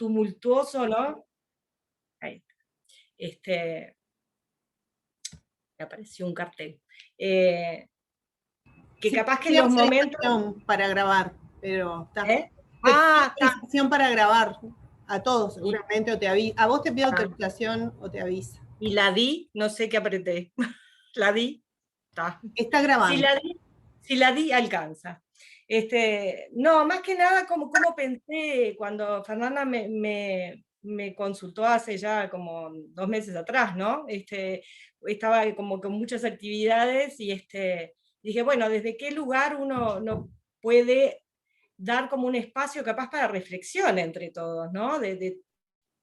tumultuoso, ¿no? Ahí, este, me apareció un cartel. Que Sí, capaz que en sí, los momentos... para grabar, pero está. ¿Eh? Ah, está. Autorización para grabar a todos, Y, seguramente, o te avisa. A vos te pide ah, autorización o te avisa. y la di, no sé qué apreté. La di, está. Está Si grabando. la di, si la di, alcanza. No, más que nada, como pensé cuando Fernanda me consultó hace ya como 2 meses atrás, ¿no? Estaba como con muchas actividades y dije, bueno, ¿desde qué lugar uno no puede dar como un espacio capaz para reflexión entre todos, ¿no? De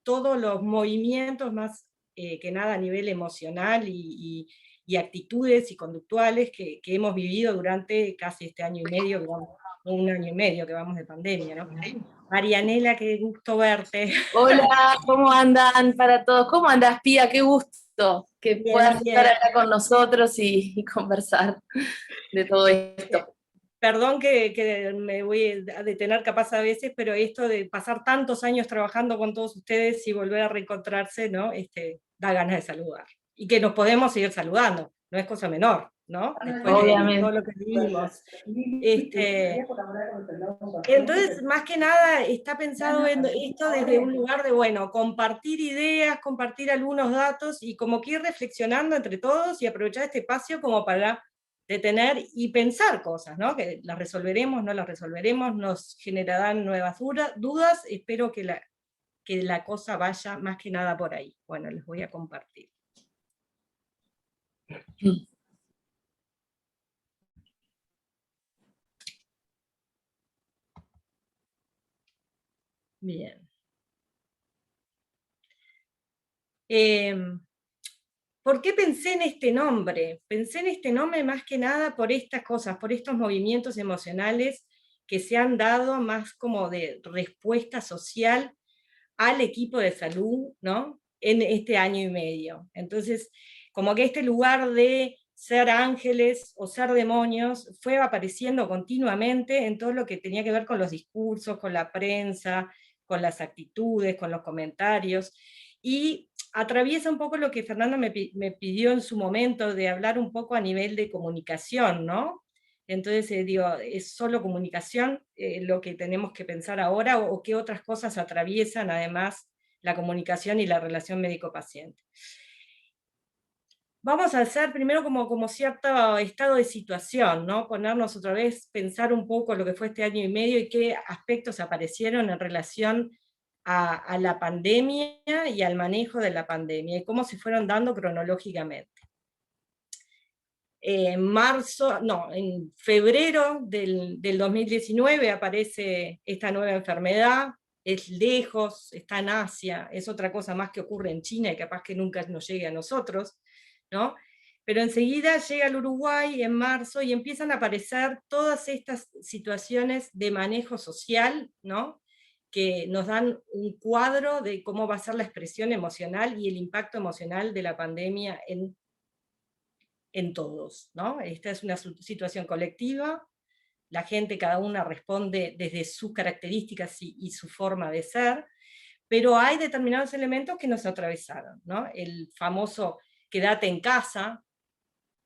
todos los movimientos más que nada a nivel emocional y actitudes y conductuales que hemos vivido durante casi este año y medio, un año y medio que vamos de pandemia, ¿no? Marianela, qué gusto verte. Hola, ¿cómo andan para todos? ¿Cómo andas, Pía? Qué gusto que Bien, puedas estar bien. acá con nosotros y conversar de todo esto. Perdón que me voy a detener capaz a veces, pero esto de pasar tantos años trabajando con todos ustedes y volver a reencontrarse, ¿no? Da ganas de saludar. Y que nos podemos seguir saludando, no es cosa menor, ¿no? Después de todo Obviamente. lo que vivimos. Entonces, más que nada, está pensado en esto desde un lugar de, bueno, compartir ideas, compartir algunos datos y como que ir reflexionando entre todos y aprovechar este espacio como para detener y pensar cosas, ¿no? Que las resolveremos, no las resolveremos, nos generarán nuevas dudas, espero que la cosa vaya más que nada por ahí. Bueno, les voy a compartir. Bien. ¿Por qué pensé en este nombre? Pensé en este nombre más que nada por estas cosas, por estos movimientos emocionales que se han dado más como de respuesta social al equipo de salud, ¿no? En este año y medio. Entonces, como que este lugar de ser ángeles o ser demonios fue apareciendo continuamente en todo lo que tenía que ver con los discursos, con la prensa, con las actitudes, con los comentarios, y atraviesa un poco lo que Fernanda me pidió en su momento de hablar un poco a nivel de comunicación, ¿no? Entonces, digo, ¿es solo comunicación lo que tenemos que pensar ahora o qué otras cosas atraviesan además la comunicación y la relación médico-paciente? Vamos a hacer primero como cierto estado de situación, ¿no? Ponernos otra vez, pensar un poco lo que fue este año y medio y qué aspectos aparecieron en relación a la pandemia y al manejo de la pandemia y cómo se fueron dando cronológicamente. En febrero del 2019 aparece esta nueva enfermedad, es lejos, está en Asia, es otra cosa más que ocurre en China y capaz que nunca nos llegue a nosotros, ¿no? Pero enseguida llega al Uruguay en marzo y empiezan a aparecer todas estas situaciones de manejo social, ¿no? Que nos dan un cuadro de cómo va a ser la expresión emocional y el impacto emocional de la pandemia en todos, ¿no? Esta es una situación colectiva, la gente cada una responde desde sus características y su forma de ser, pero hay determinados elementos que nos atravesaron, ¿no? El famoso quédate en casa,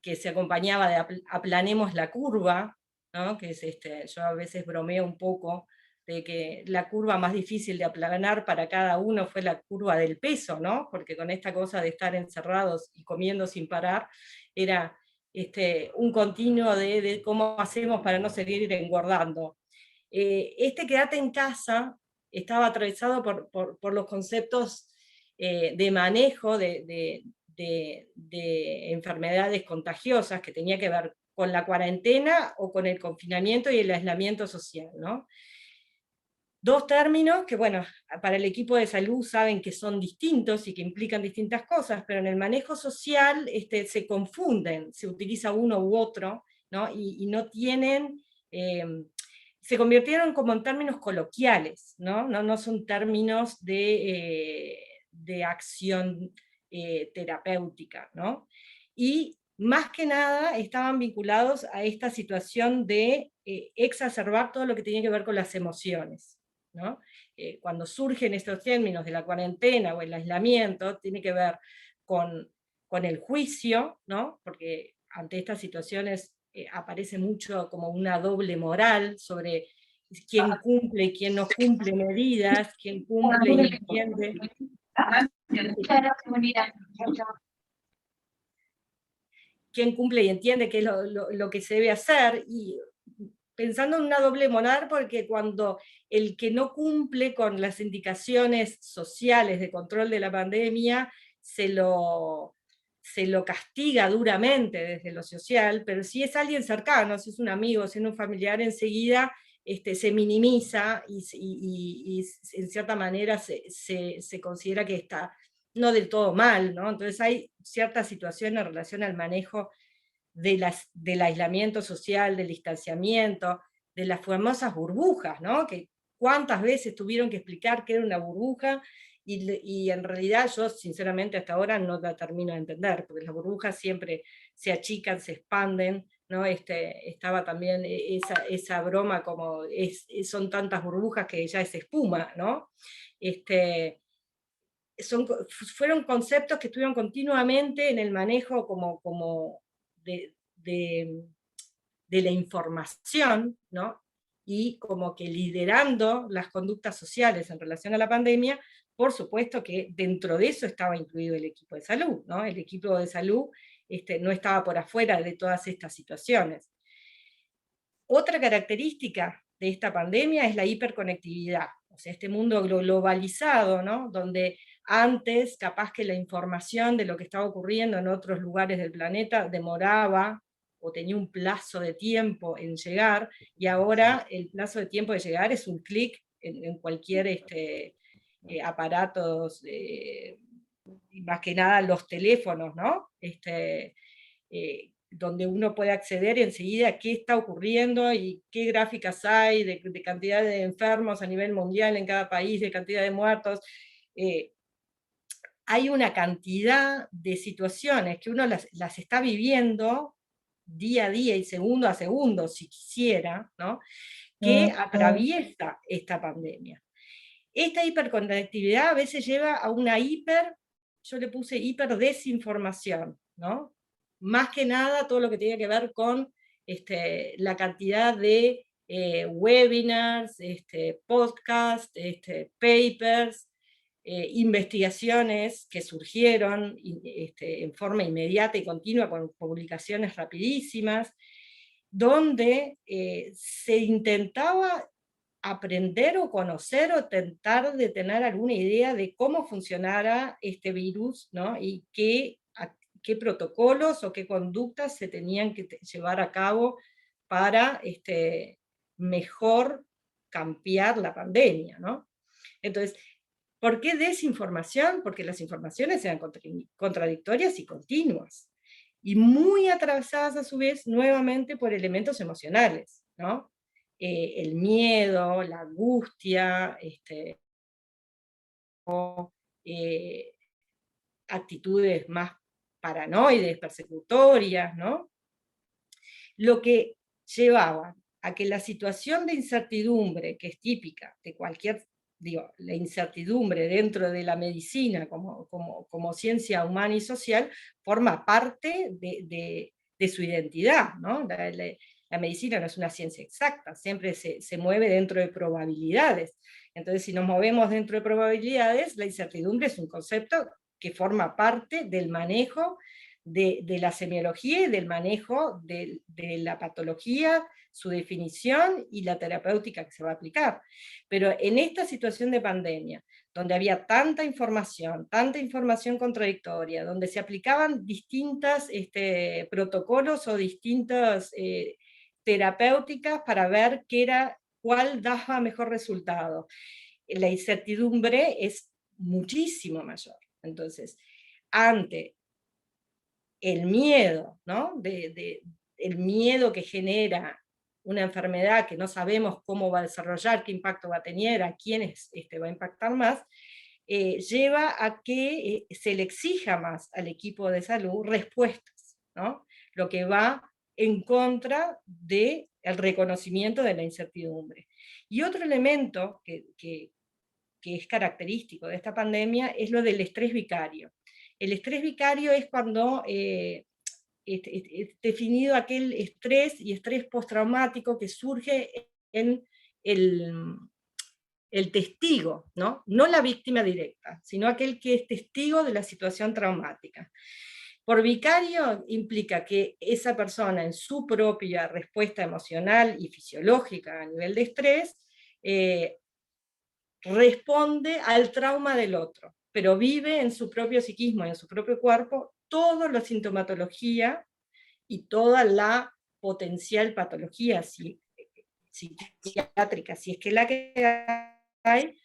que se acompañaba de aplanemos la curva, ¿no? Que es yo a veces bromeo un poco de que la curva más difícil de aplanar para cada uno fue la curva del peso, ¿no? Porque con esta cosa de estar encerrados y comiendo sin parar, era un continuo de cómo hacemos para no seguir engordando. Quédate en casa estaba atravesado por los conceptos de manejo de enfermedades contagiosas que tenía que ver con la cuarentena o con el confinamiento y el aislamiento social, ¿no? Dos términos que, bueno, para el equipo de salud saben que son distintos y que implican distintas cosas, pero en el manejo social se confunden, se utiliza uno u otro, ¿no? Y no tienen, se convirtieron como en términos coloquiales, ¿no? No son términos de acción terapéutica, ¿no? Y más que nada estaban vinculados a esta situación de exacerbar todo lo que tenía que ver con las emociones, ¿no? cuando surgen estos términos de la cuarentena o el aislamiento, tiene que ver con el juicio, ¿no? Porque ante estas situaciones aparece mucho como una doble moral sobre quién cumple y quién no cumple medidas, quién cumple y entiende. Quién cumple y entiende qué es lo que se debe hacer, y pensando en una doble moral, porque cuando el que no cumple con las indicaciones sociales de control de la pandemia, se lo castiga duramente desde lo social, pero si es alguien cercano, si es un amigo, si es un familiar, enseguida se minimiza y en cierta manera se considera que está no del todo mal, ¿no? Entonces hay ciertas situaciones en relación al manejo del aislamiento social, del distanciamiento, de las famosas burbujas, ¿no? Que cuántas veces tuvieron que explicar qué era una burbuja, y en realidad yo sinceramente hasta ahora no la termino de entender, porque las burbujas siempre se achican, se expanden, ¿no? Estaba también esa broma como son tantas burbujas que ya es espuma, ¿no? Fueron conceptos que estuvieron continuamente en el manejo como de la información, ¿no? Y como que liderando las conductas sociales en relación a la pandemia. Por supuesto que dentro de eso estaba incluido el equipo de salud, ¿no? El equipo de salud no estaba por afuera de todas estas situaciones. Otra característica de esta pandemia es la hiperconectividad, o sea, este mundo globalizado, ¿no? Donde antes capaz que la información de lo que estaba ocurriendo en otros lugares del planeta demoraba o tenía un plazo de tiempo en llegar, y ahora el plazo de tiempo de llegar es un clic en cualquier aparatos, más que nada los teléfonos, ¿no? Donde uno puede acceder enseguida a qué está ocurriendo y qué gráficas hay de cantidad de enfermos a nivel mundial en cada país, de cantidad de muertos. Hay una cantidad de situaciones que uno las está viviendo día a día y segundo a segundo, si quisiera, ¿no? Que atraviesa esta pandemia. Esta hiperconectividad a veces lleva a una yo le puse hiperdesinformación, ¿no? Más que nada todo lo que tiene que ver con la cantidad de webinars, podcasts, papers, investigaciones que surgieron en forma inmediata y continua, con publicaciones rapidísimas, donde se intentaba aprender o conocer o tentar de tener alguna idea de cómo funcionara este virus, ¿no? Y qué protocolos o qué conductas se tenían que llevar a cabo para mejor campear la pandemia, ¿no? Entonces, ¿por qué desinformación? Porque las informaciones eran contradictorias y continuas, y muy atravesadas a su vez nuevamente por elementos emocionales, ¿no? El miedo, la angustia, actitudes más paranoides, persecutorias, ¿no? Lo que llevaba a que la situación de incertidumbre, que es típica de cualquier, la incertidumbre dentro de la medicina como ciencia humana y social, forma parte de su identidad, ¿no? La medicina no es una ciencia exacta, siempre se mueve dentro de probabilidades. Entonces, si nos movemos dentro de probabilidades, la incertidumbre es un concepto que forma parte del manejo de la semiología y del manejo de la patología, su definición y la terapéutica que se va a aplicar. Pero en esta situación de pandemia, donde había tanta información contradictoria, donde se aplicaban distintos protocolos o distintas terapéuticas para ver cuál daba mejor resultado, la incertidumbre es muchísimo mayor. Entonces, ante el miedo, ¿no? El miedo que genera una enfermedad que no sabemos cómo va a desarrollar, qué impacto va a tener, a quiénes va a impactar más, lleva a que se le exija más al equipo de salud respuestas, ¿no? Lo que va en contra del reconocimiento de la incertidumbre. Y otro elemento que que es característico de esta pandemia es lo del estrés vicario. El estrés vicario es cuando es definido aquel estrés y estrés postraumático que surge en el testigo, ¿no? No la víctima directa, sino aquel que es testigo de la situación traumática. Por vicario implica que esa persona en su propia respuesta emocional y fisiológica a nivel de estrés responde al trauma del otro, pero vive en su propio psiquismo y en su propio cuerpo toda la sintomatología y toda la potencial patología psiquiátrica, si es que la que hay,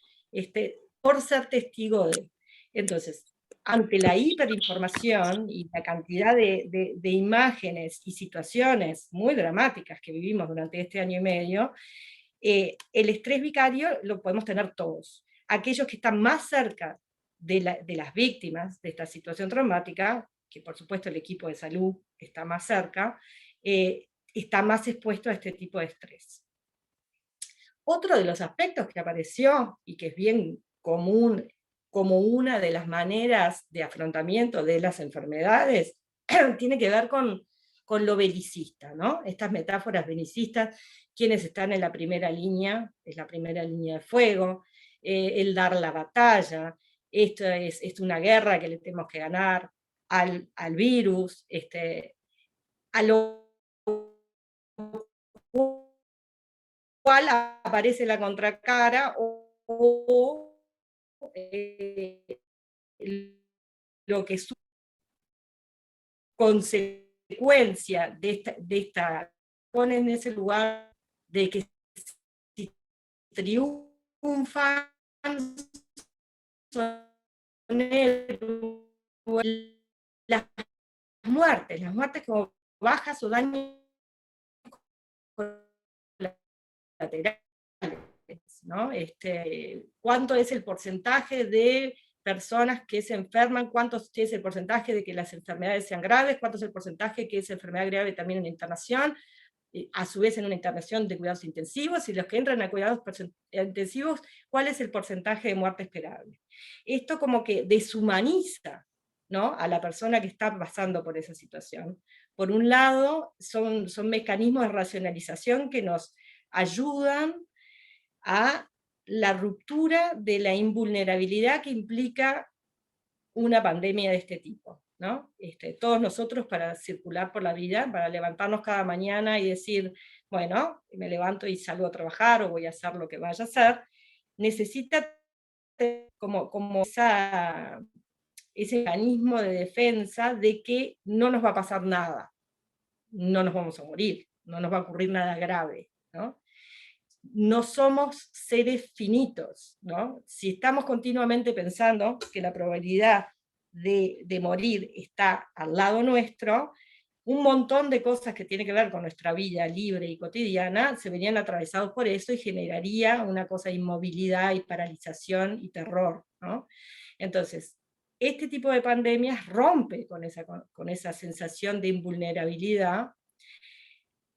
por ser testigo de. Entonces, ante la hiperinformación y la cantidad de imágenes y situaciones muy dramáticas que vivimos durante este año y medio, el estrés vicario lo podemos tener todos. Aquellos que están más cerca de las víctimas de esta situación traumática, que por supuesto el equipo de salud está más cerca, está más expuesto a este tipo de estrés. Otro de los aspectos que apareció y que es bien común como una de las maneras de afrontamiento de las enfermedades tiene que ver con lo belicista, ¿no? Estas metáforas belicistas, quienes están en la primera línea, es la primera línea de fuego, el dar la batalla, esto es una guerra que le tenemos que ganar al virus, a lo cual aparece la contracara o lo que es consecuencia de esta pone en ese lugar de que si triunfan son las muertes como bajas o daños colaterales, ¿no? ¿Cuánto es el porcentaje de personas que se enferman? ¿Cuánto es el porcentaje de que las enfermedades sean graves? ¿Cuánto es el porcentaje que esa enfermedad grave termina en internación? A su vez en una internación de cuidados intensivos, y los que entran a cuidados intensivos, ¿cuál es el porcentaje de muerte esperable? Esto como que deshumaniza, ¿no?, a la persona que está pasando por esa situación. Por un lado, son mecanismos de racionalización que nos ayudan a la ruptura de la invulnerabilidad que implica una pandemia de este tipo, ¿no? Todos nosotros, para circular por la vida, para levantarnos cada mañana y decir, bueno, me levanto y salgo a trabajar o voy a hacer lo que vaya a hacer, necesita como ese mecanismo de defensa de que no nos va a pasar nada, no nos vamos a morir, no nos va a ocurrir nada grave, ¿no? No somos seres finitos, ¿no? Si estamos continuamente pensando que la probabilidad de morir está al lado nuestro, un montón de cosas que tienen que ver con nuestra vida libre y cotidiana se verían atravesados por eso y generaría una cosa de inmovilidad y paralización y terror, ¿no? Entonces, este tipo de pandemias rompe con esa sensación de invulnerabilidad,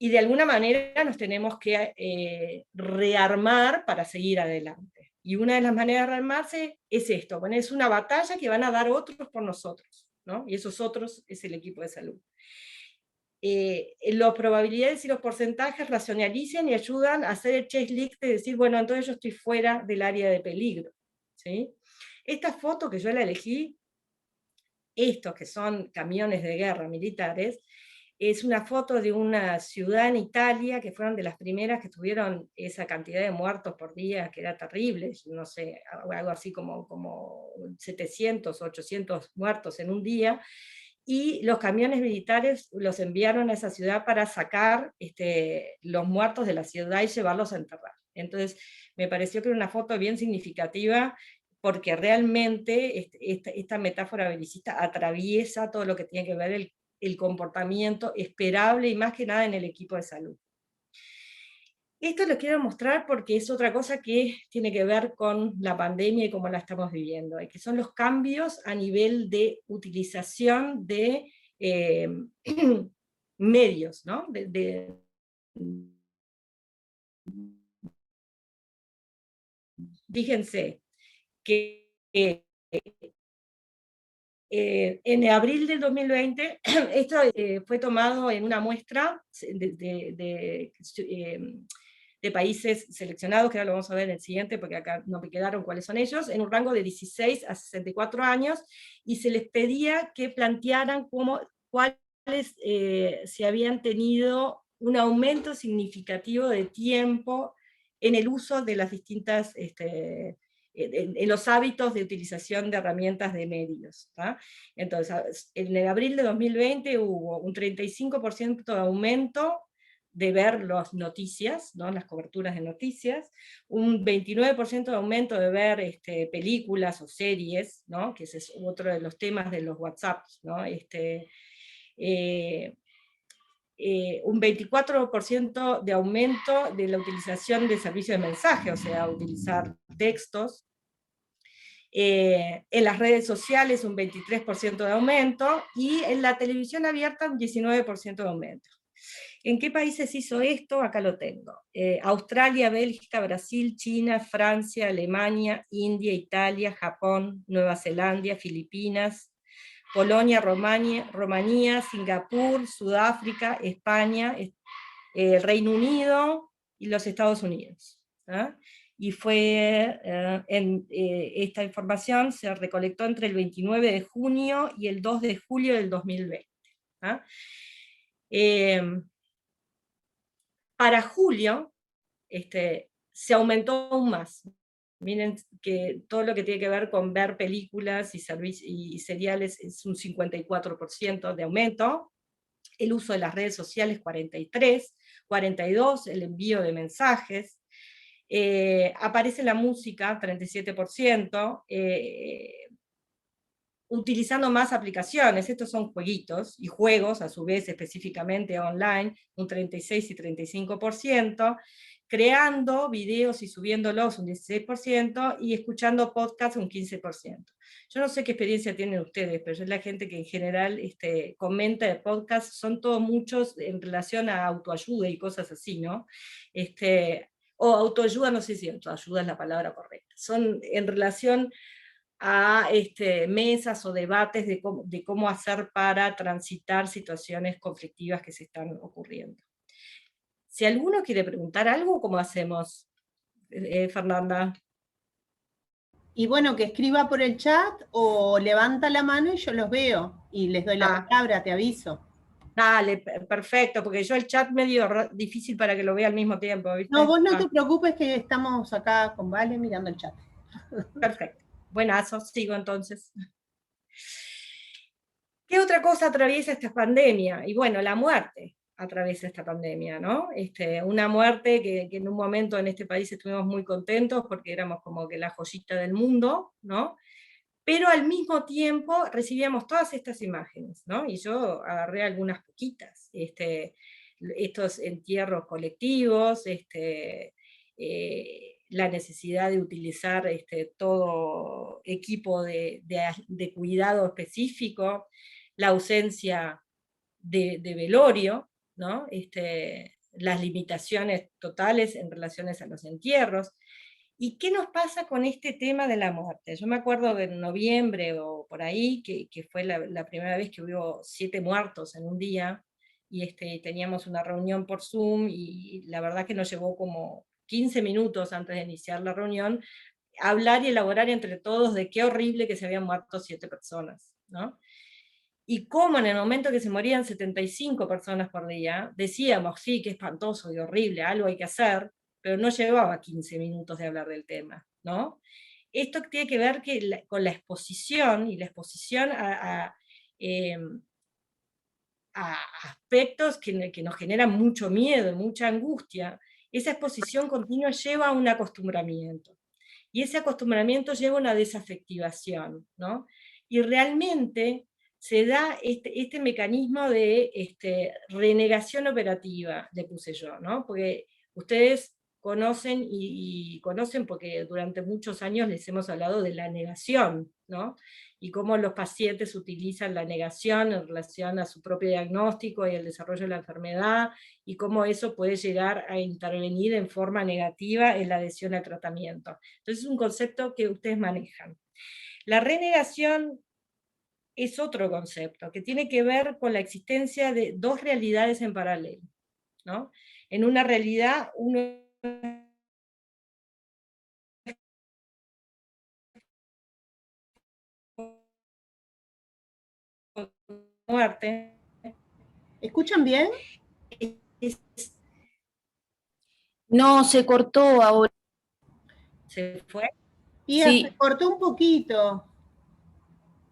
y de alguna manera nos tenemos que rearmar para seguir adelante. Y una de las maneras de rearmarse es esto, bueno, es una batalla que van a dar otros por nosotros, ¿no? Y esos otros es el equipo de salud. Las probabilidades y los porcentajes racionalizan y ayudan a hacer el checklist de decir, bueno, entonces yo estoy fuera del área de peligro, ¿sí? Esta foto que yo la elegí, estos que son camiones de guerra militares, es una foto de una ciudad en Italia que fueron de las primeras que tuvieron esa cantidad de muertos por día, que era terrible, no sé, algo así como 700 o 800 muertos en un día, y los camiones militares los enviaron a esa ciudad para sacar los muertos de la ciudad y llevarlos a enterrar. Entonces, me pareció que era una foto bien significativa, porque realmente esta metáfora belicista atraviesa todo lo que tiene que ver el comportamiento esperable y más que nada en el equipo de salud. Esto lo quiero mostrar porque es otra cosa que tiene que ver con la pandemia y cómo la estamos viviendo, que son los cambios a nivel de utilización de medios, ¿no? Fíjense, que en abril del 2020, esto fue tomado en una muestra de países seleccionados, que ahora lo vamos a ver en el siguiente, porque acá no me quedaron cuáles son ellos, en un rango de 16 a 64 años, y se les pedía que plantearan cuáles si habían tenido un aumento significativo de tiempo en el uso de las distintas en los hábitos de utilización de herramientas de medios. ¿tá? Entonces, en el abril de 2020 hubo un 35% de aumento de ver las noticias, ¿no? Las coberturas de noticias, un 29% de aumento de ver películas o series, ¿no? Que ese es otro de los temas de los WhatsApps, ¿no? Un 24% de aumento de la utilización de servicios de mensaje, o sea, utilizar textos. En las redes sociales un 23% de aumento, y en la televisión abierta un 19% de aumento. ¿En qué países hizo esto? Acá lo tengo. Australia, Bélgica, Brasil, China, Francia, Alemania, India, Italia, Japón, Nueva Zelanda, Filipinas, Polonia, Rumanía, Singapur, Sudáfrica, España, el Reino Unido y los Estados Unidos. ¿Ah? Y fue, esta información se recolectó entre el 29 de junio y el 2 de julio del 2020. ¿Ah? Para julio, se aumentó aún más. Miren que todo lo que tiene que ver con ver películas y seriales es un 54% de aumento, el uso de las redes sociales 43%, 42% el envío de mensajes, aparece la música 37%, utilizando más aplicaciones, estos son jueguitos y juegos, a su vez específicamente online, un 36 y 35%, creando videos y subiéndolos un 16%, y escuchando podcasts un 15%. Yo no sé qué experiencia tienen ustedes, pero yo la gente que en general comenta de podcasts, son todos muchos en relación a autoayuda y cosas así, ¿no? O autoayuda, no sé si autoayuda es la palabra correcta, son en relación a mesas o debates de cómo hacer para transitar situaciones conflictivas que se están ocurriendo. Si alguno quiere preguntar algo, ¿cómo hacemos, Fernanda? Y bueno, que escriba por el chat o levanta la mano y yo los veo y les doy la palabra, te aviso. Dale, perfecto, porque yo el chat medio difícil para que lo vea al mismo tiempo, ¿viste? No, vos no te preocupes que estamos acá con Vale mirando el chat. Perfecto, buenazo, sigo entonces. ¿Qué otra cosa atraviesa esta pandemia? Y bueno, la muerte atraviesa esta pandemia, ¿no? Una muerte que en un momento en este país estuvimos muy contentos porque éramos como que la joyita del mundo, ¿no? Pero al mismo tiempo recibíamos todas estas imágenes, ¿no? Y yo agarré algunas poquitas, estos entierros colectivos, la necesidad de utilizar todo equipo de cuidado específico, la ausencia de velorio, ¿no? Las limitaciones totales en relaciones a los entierros. ¿Y qué nos pasa con este tema de la muerte? Yo me acuerdo de en noviembre o por ahí, que fue la primera vez que hubo 7 muertos en un día, y teníamos una reunión por Zoom, y la verdad que nos llevó como 15 minutos antes de iniciar la reunión, hablar y elaborar entre todos de qué horrible que se habían muerto 7 personas, ¿no? Y cómo en el momento que se morían 75 personas por día, decíamos, sí, qué espantoso y horrible, algo hay que hacer, pero no llevaba 15 minutos de hablar del tema, ¿no? Esto tiene que ver con la exposición, y la exposición a aspectos que nos generan mucho miedo, mucha angustia. Esa exposición continua lleva a un acostumbramiento, y ese acostumbramiento lleva a una desafectivación, ¿no? Y realmente se da este mecanismo de renegación operativa, le puse yo, ¿no? Porque ustedes conocen y conocen porque durante muchos años les hemos hablado de la negación, ¿no? Y cómo los pacientes utilizan la negación en relación a su propio diagnóstico y el desarrollo de la enfermedad, y cómo eso puede llegar a intervenir en forma negativa en la adhesión al tratamiento. Entonces es un concepto que ustedes manejan. La renegación es otro concepto, que tiene que ver con la existencia de dos realidades en paralelo, ¿no? En una realidad, uno muerte. ¿Escuchan bien? No, se cortó ahora. Se fue. Pía, Sí. se cortó un poquito.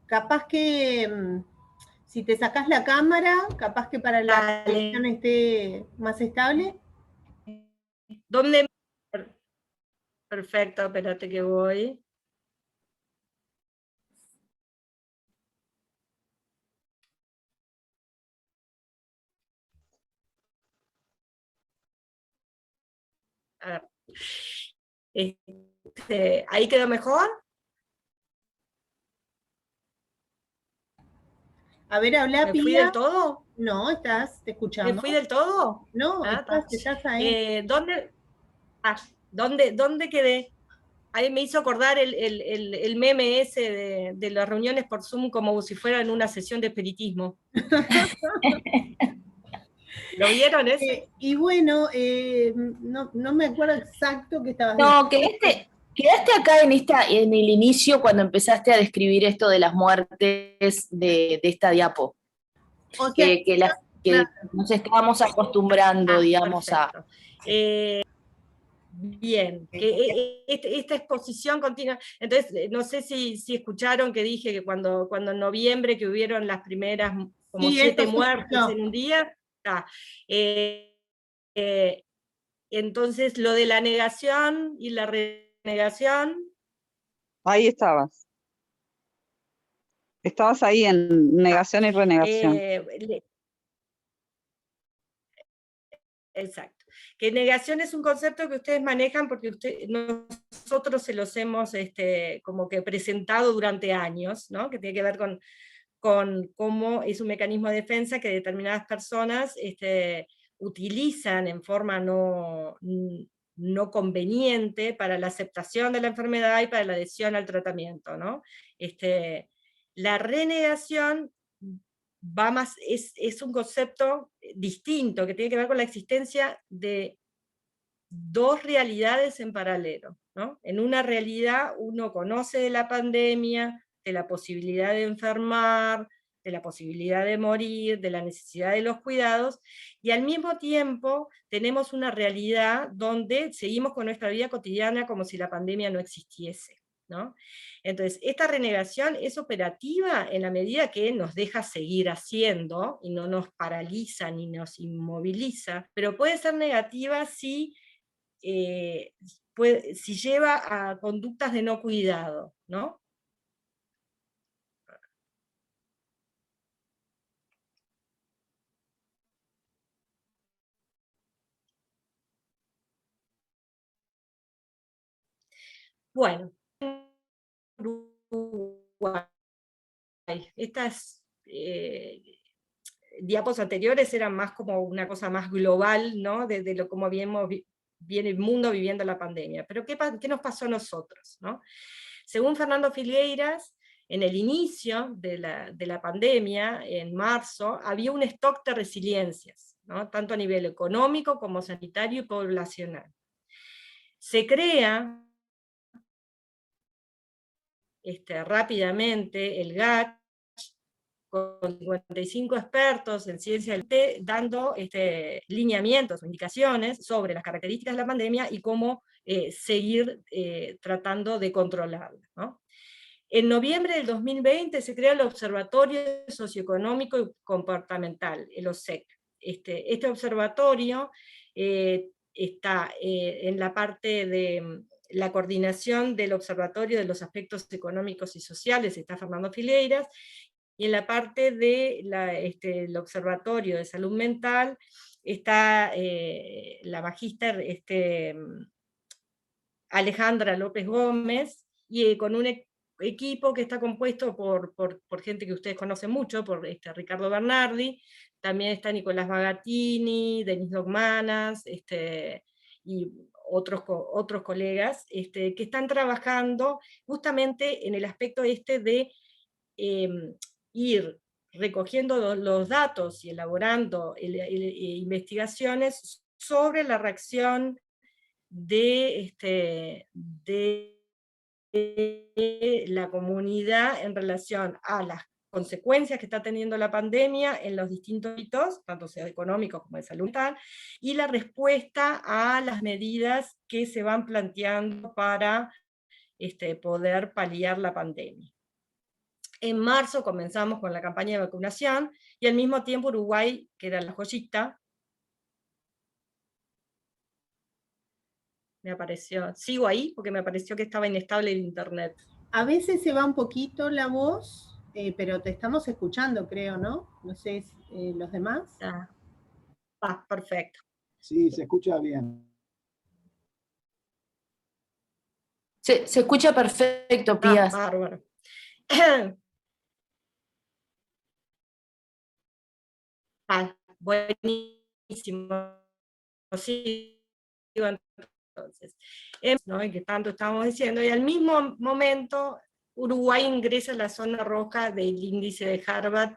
Capaz que si te sacás la cámara, capaz que para la conexión esté más estable. ¿Dónde? Perfecto, espérate que voy. A ver. ¿Ahí quedó mejor? A ver, habla, ¿Me fui Pía. del todo? No, te ¿Me escuchamos. fui del todo? No, Está. estás ahí. ¿Dónde quedé? Ahí me hizo acordar el meme ese de las reuniones por Zoom como si fueran una sesión de espiritismo. ¿Lo vieron ese? Y bueno, no me acuerdo exacto qué estabas diciendo. No, quedaste acá en el inicio cuando empezaste a describir esto de las muertes de esta diapo. O sea, Que nos estábamos acostumbrando, digamos, perfecto. Bien, que esta exposición continua, entonces no sé si escucharon que dije que cuando en noviembre que hubieron las primeras como sí, 7 eso muertes sucedió. en un día, entonces lo de la negación y la renegación. Ahí estabas. Estabas ahí en negación y renegación. Exacto. Que negación es un concepto que ustedes manejan porque nosotros se los hemos como que presentado durante años, ¿no? Que tiene que ver con cómo es un mecanismo de defensa que determinadas personas utilizan en forma no conveniente para la aceptación de la enfermedad y para la adhesión al tratamiento, ¿no? La renegación va más, es un concepto distinto, que tiene que ver con la existencia de dos realidades en paralelo, ¿no? En una realidad uno conoce de la pandemia, de la posibilidad de enfermar, de la posibilidad de morir, de la necesidad de los cuidados, y al mismo tiempo tenemos una realidad donde seguimos con nuestra vida cotidiana como si la pandemia no existiese, ¿no? Entonces, esta renegación es operativa en la medida que nos deja seguir haciendo, y no nos paraliza ni nos inmoviliza, pero puede ser negativa si lleva a conductas de no cuidado, ¿no? Bueno, estas diapos anteriores eran más como una cosa más global, ¿no? De lo como viene el mundo viviendo la pandemia. Pero ¿qué nos pasó a nosotros, ¿no? Según Fernando Figueiras, en el inicio de la pandemia, en marzo, había un stock de resiliencias, ¿no? Tanto a nivel económico como sanitario y poblacional. Se crea rápidamente el GACH, con 55 expertos en ciencia del té, dando lineamientos o indicaciones sobre las características de la pandemia y cómo seguir tratando de controlarla, ¿no? En noviembre del 2020 se crea el Observatorio Socioeconómico y Comportamental, el OSEC. Este observatorio está en la parte de la coordinación del Observatorio de los Aspectos Económicos y Sociales, está Fernando Figueiras, y en la parte del Observatorio de Salud Mental está la magíster Alejandra López Gómez, y con un equipo que está compuesto por gente que ustedes conocen mucho, por Ricardo Bernardi, también está Nicolás Bagatini, Denis Dogmanas, y otros colegas, que están trabajando justamente en el aspecto de ir recogiendo los datos y elaborando investigaciones sobre la reacción de la comunidad en relación a las consecuencias que está teniendo la pandemia en los distintos ámbitos, tanto sea económicos como de salud mental, y la respuesta a las medidas que se van planteando para poder paliar la pandemia. En marzo comenzamos con la campaña de vacunación, y al mismo tiempo Uruguay, que era la joyita, me apareció, sigo ahí porque me apareció que estaba inestable el internet. A veces se va un poquito la voz, pero te estamos escuchando, creo, ¿no? No sé, los demás. Perfecto. Sí, se escucha bien. Se escucha perfecto, Pías. Bárbaro. Buenísimo. Sí, entonces, ¿no? Y que tanto estábamos diciendo, y al mismo momento Uruguay ingresa a la zona roja del índice de Harvard,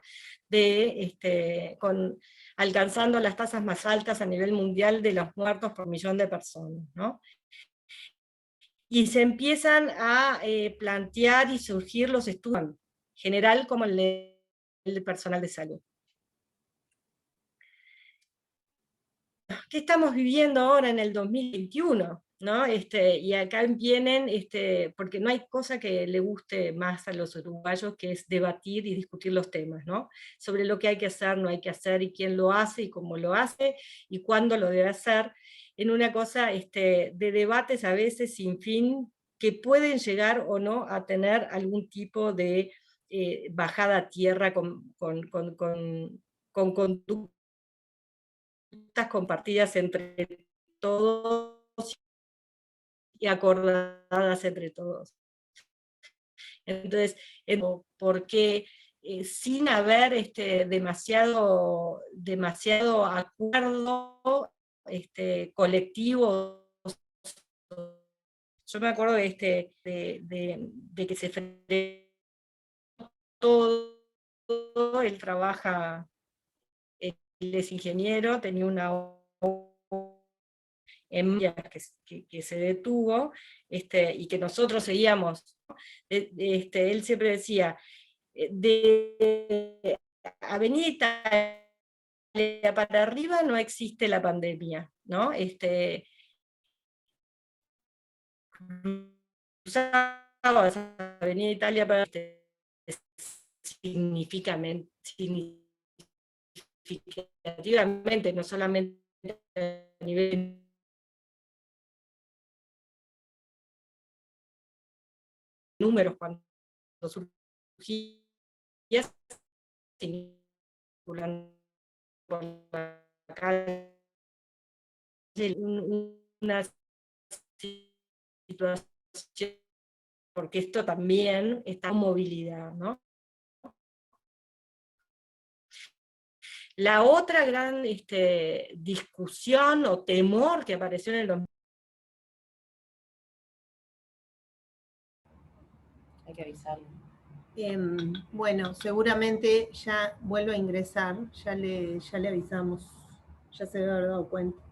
alcanzando las tasas más altas a nivel mundial de los muertos por millón de personas, ¿no? Y se empiezan a plantear y surgir los estudios, general como el de personal de salud. ¿Qué estamos viviendo ahora en el 2021? ¿No? Y acá vienen, porque no hay cosa que le guste más a los uruguayos que es debatir y discutir los temas, ¿no? Sobre lo que hay que hacer, no hay que hacer, y quién lo hace, y cómo lo hace, y cuándo lo debe hacer, en una cosa de debates a veces sin fin, que pueden llegar o no a tener algún tipo de bajada a tierra con conductas compartidas entre todos y acordadas entre todos. Entonces, porque sin haber demasiado acuerdo colectivo, yo me acuerdo de que se frenó todo, él trabaja, él es ingeniero, tenía una que se detuvo, y que nosotros seguíamos. Él siempre decía, de Avenida Italia para arriba no existe la pandemia, ¿no? Cruzabas Avenida Italia para significativamente, no solamente a nivel números cuando surgía, circulando por la calle, una situación, porque esto también está en movilidad, ¿no? La otra gran discusión o temor que apareció en el 2000. Hay que avisarle. Bueno, seguramente ya vuelve a ingresar, ya le avisamos, ya se debe haber dado cuenta.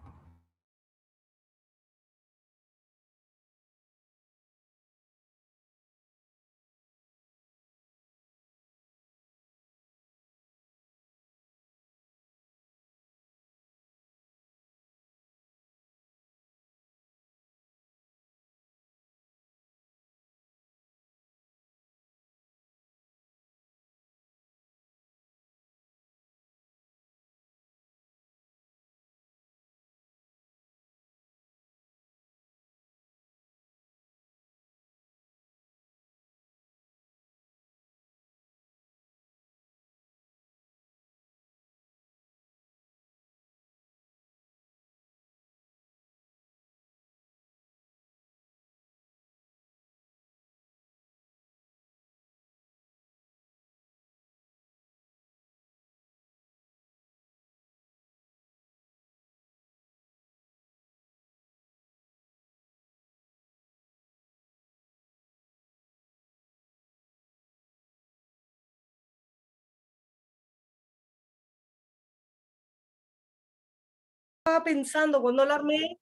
estaba pensando cuando lo armé,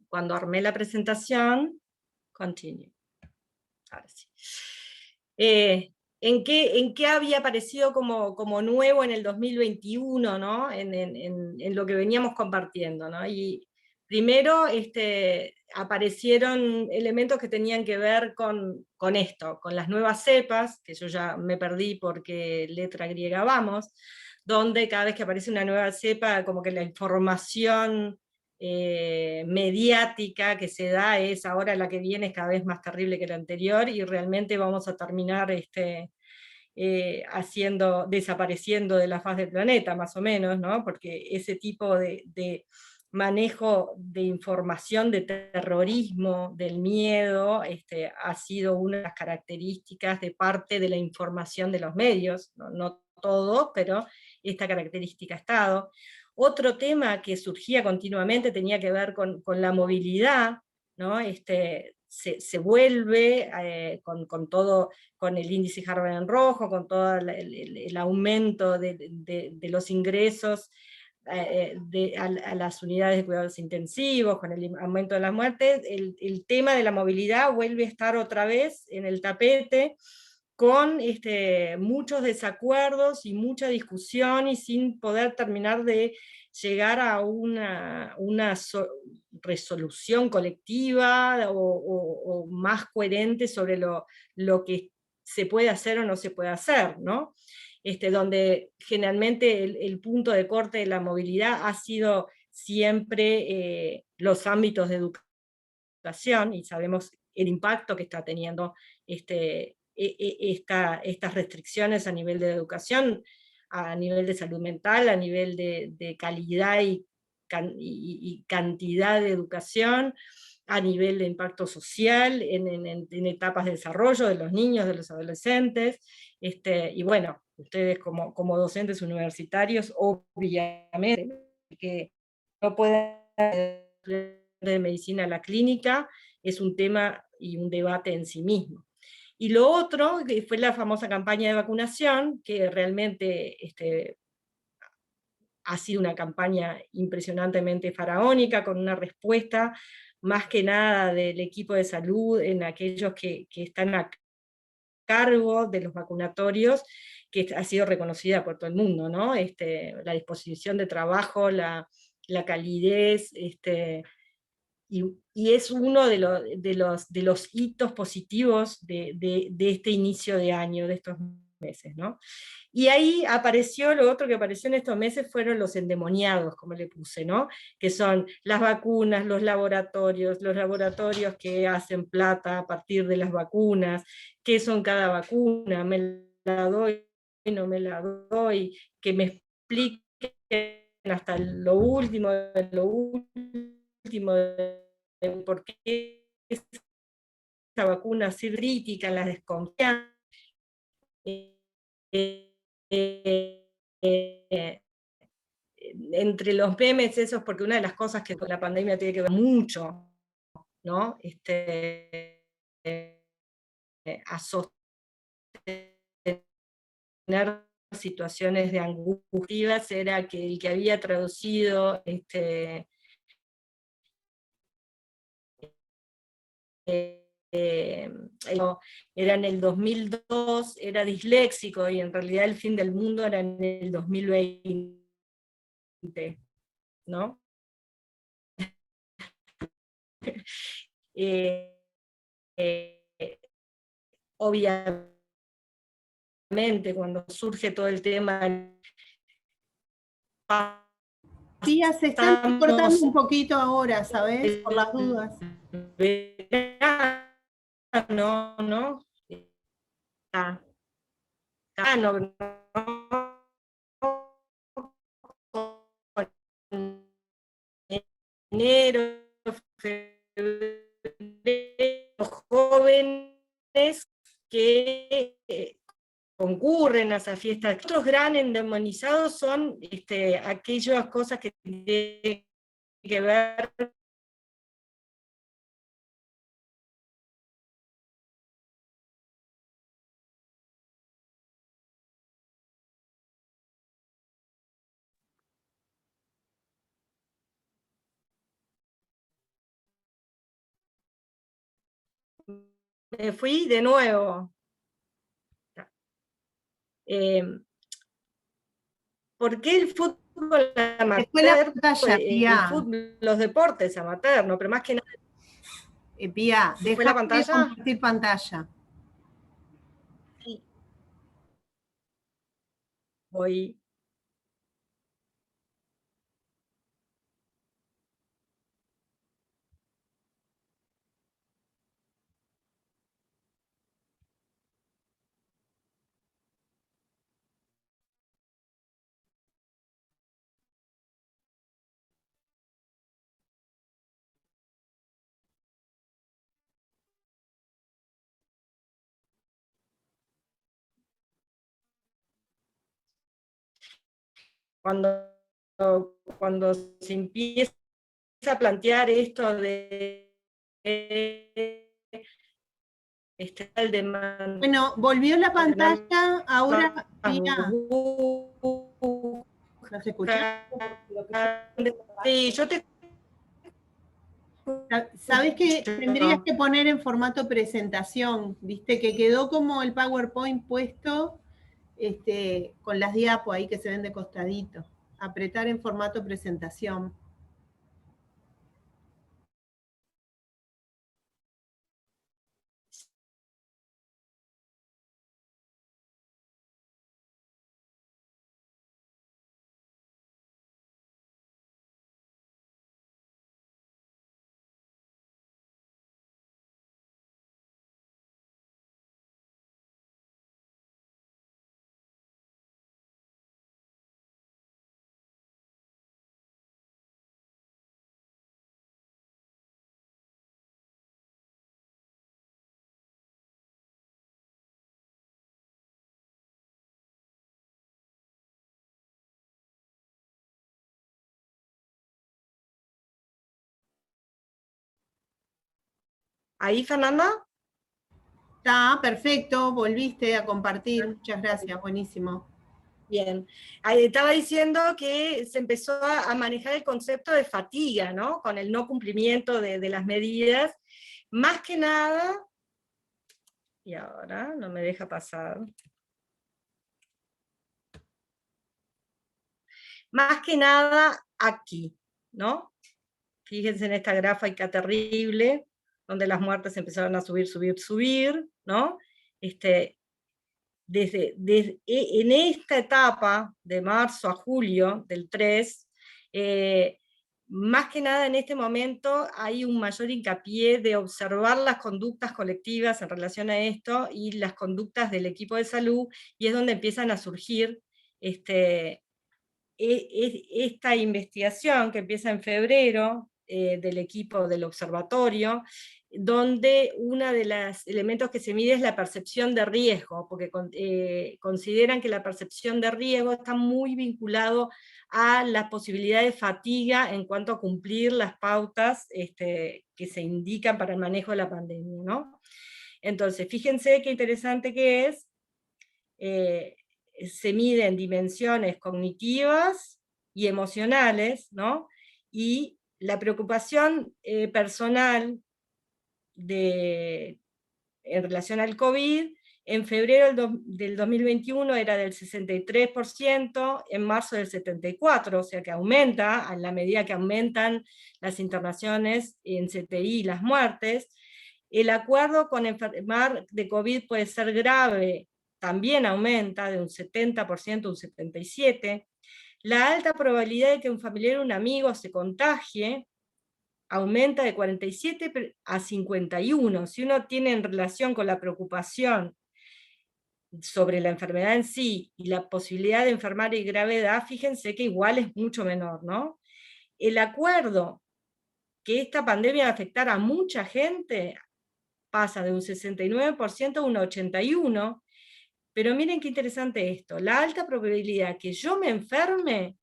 cuando armé la presentación, continue, ahora sí. ¿En qué había aparecido como nuevo en el 2021, ¿no? En lo que veníamos compartiendo, ¿no? Y primero aparecieron elementos que tenían que ver con esto, con las nuevas cepas, que yo ya me perdí porque letra griega vamos, donde cada vez que aparece una nueva cepa, como que la información mediática que se da es ahora la que viene es cada vez más terrible que la anterior, y realmente vamos a terminar desapareciendo de la faz del planeta, más o menos, ¿no? Porque ese tipo de manejo de información, de terrorismo, del miedo, ha sido una de las características de parte de la información de los medios, no todo, pero esta característica ha estado. Otro tema que surgía continuamente tenía que ver con la movilidad, ¿no? Se vuelve con todo, con el índice Harvard en rojo, con todo el aumento de los ingresos a las unidades de cuidados intensivos, con el aumento de las muertes, el tema de la movilidad vuelve a estar otra vez en el tapete, con muchos desacuerdos y mucha discusión, y sin poder terminar de llegar a una resolución colectiva o más coherente sobre lo que se puede hacer o no se puede hacer, ¿no? Donde generalmente el punto de corte de la movilidad ha sido siempre los ámbitos de educación, y sabemos el impacto que está teniendo estas restricciones a nivel de educación, a nivel de salud mental, a nivel de calidad y cantidad de educación, a nivel de impacto social, en etapas de desarrollo de los niños, de los adolescentes, y bueno, ustedes como docentes universitarios, obviamente, que no pueden de medicina a la clínica, es un tema y un debate en sí mismo. Y lo otro, que fue la famosa campaña de vacunación, que realmente ha sido una campaña impresionantemente faraónica, con una respuesta más que nada del equipo de salud en aquellos que están a cargo de los vacunatorios, que ha sido reconocida por todo el mundo, ¿no? La disposición de trabajo, la calidez, y es uno de los hitos positivos de este inicio de año, de estos meses, ¿no? Y ahí apareció, lo otro que apareció en estos meses fueron los endemoniados, como le puse, ¿no? Que son las vacunas, los laboratorios que hacen plata a partir de las vacunas, qué son cada vacuna, me la doy, no me la doy, que me expliquen hasta lo último, de por qué esta vacuna es crítica, la desconfianza. Entre los memes esos, porque una de las cosas que con la pandemia tiene que ver mucho, ¿no? A sostener situaciones de angustia, era que el que había traducido era en el 2002, era disléxico, y en realidad el fin del mundo era en el 2020, ¿no? Obviamente, cuando surge todo el tema, Tía, se están cortando un poquito ahora, ¿sabes? Por las dudas. No, no. No, enero, febrero, jóvenes que concurren a esa fiesta. Otros gran endemonizados son aquellas cosas que tienen que ver Me fui de nuevo. ¿Por qué el fútbol Después la amateur? pantalla, Pía. Los deportes amateur, ¿no? Pero más que nada. Pía, ¿Se fue la dejate de pantalla? compartir pantalla. Sí. Voy. Cuando se empieza a plantear esto de el de Bueno, volvió la pantalla, ahora, Pía. ¿No se escucha? Sí, yo te Sabes que tendrías que poner en formato presentación, viste, que quedó como el PowerPoint puesto con las diapos ahí que se ven de costadito. Apretar en formato presentación. ¿Ahí, Fernanda? Está perfecto, volviste a compartir. Muchas gracias, buenísimo. Bien. Ahí estaba diciendo que se empezó a manejar el concepto de fatiga, ¿no? Con el no cumplimiento de las medidas. Más que nada, y ahora no me deja pasar. Más que nada aquí, ¿no? Fíjense en esta gráfica terrible, donde las muertes empezaron a subir, subir, subir, ¿no? En esta etapa, de marzo a julio del 3, más que nada en este momento hay un mayor hincapié de observar las conductas colectivas en relación a esto y las conductas del equipo de salud, y es donde empiezan a surgir esta investigación que empieza en febrero del equipo del observatorio, donde uno de los elementos que se mide es la percepción de riesgo, porque consideran que la percepción de riesgo está muy vinculado a la posibilidad de fatiga en cuanto a cumplir las pautas que se indican para el manejo de la pandemia, ¿no? Entonces, fíjense qué interesante que es, se miden dimensiones cognitivas y emocionales, ¿no? Y la preocupación personal en relación al COVID, en febrero del 2021 era del 63%, en marzo del 74%, o sea que aumenta a la medida que aumentan las internaciones en CTI y las muertes. El acuerdo con enfermar de COVID puede ser grave también aumenta de un 70% a un 77%. La alta probabilidad de que un familiar o un amigo se contagie aumenta de 47 a 51. Si uno tiene en relación con la preocupación sobre la enfermedad en sí y la posibilidad de enfermar y gravedad, fíjense que igual es mucho menor, ¿no? El acuerdo que esta pandemia va a afectar a mucha gente pasa de un 69% a un 81%, pero miren qué interesante esto, la alta probabilidad que yo me enferme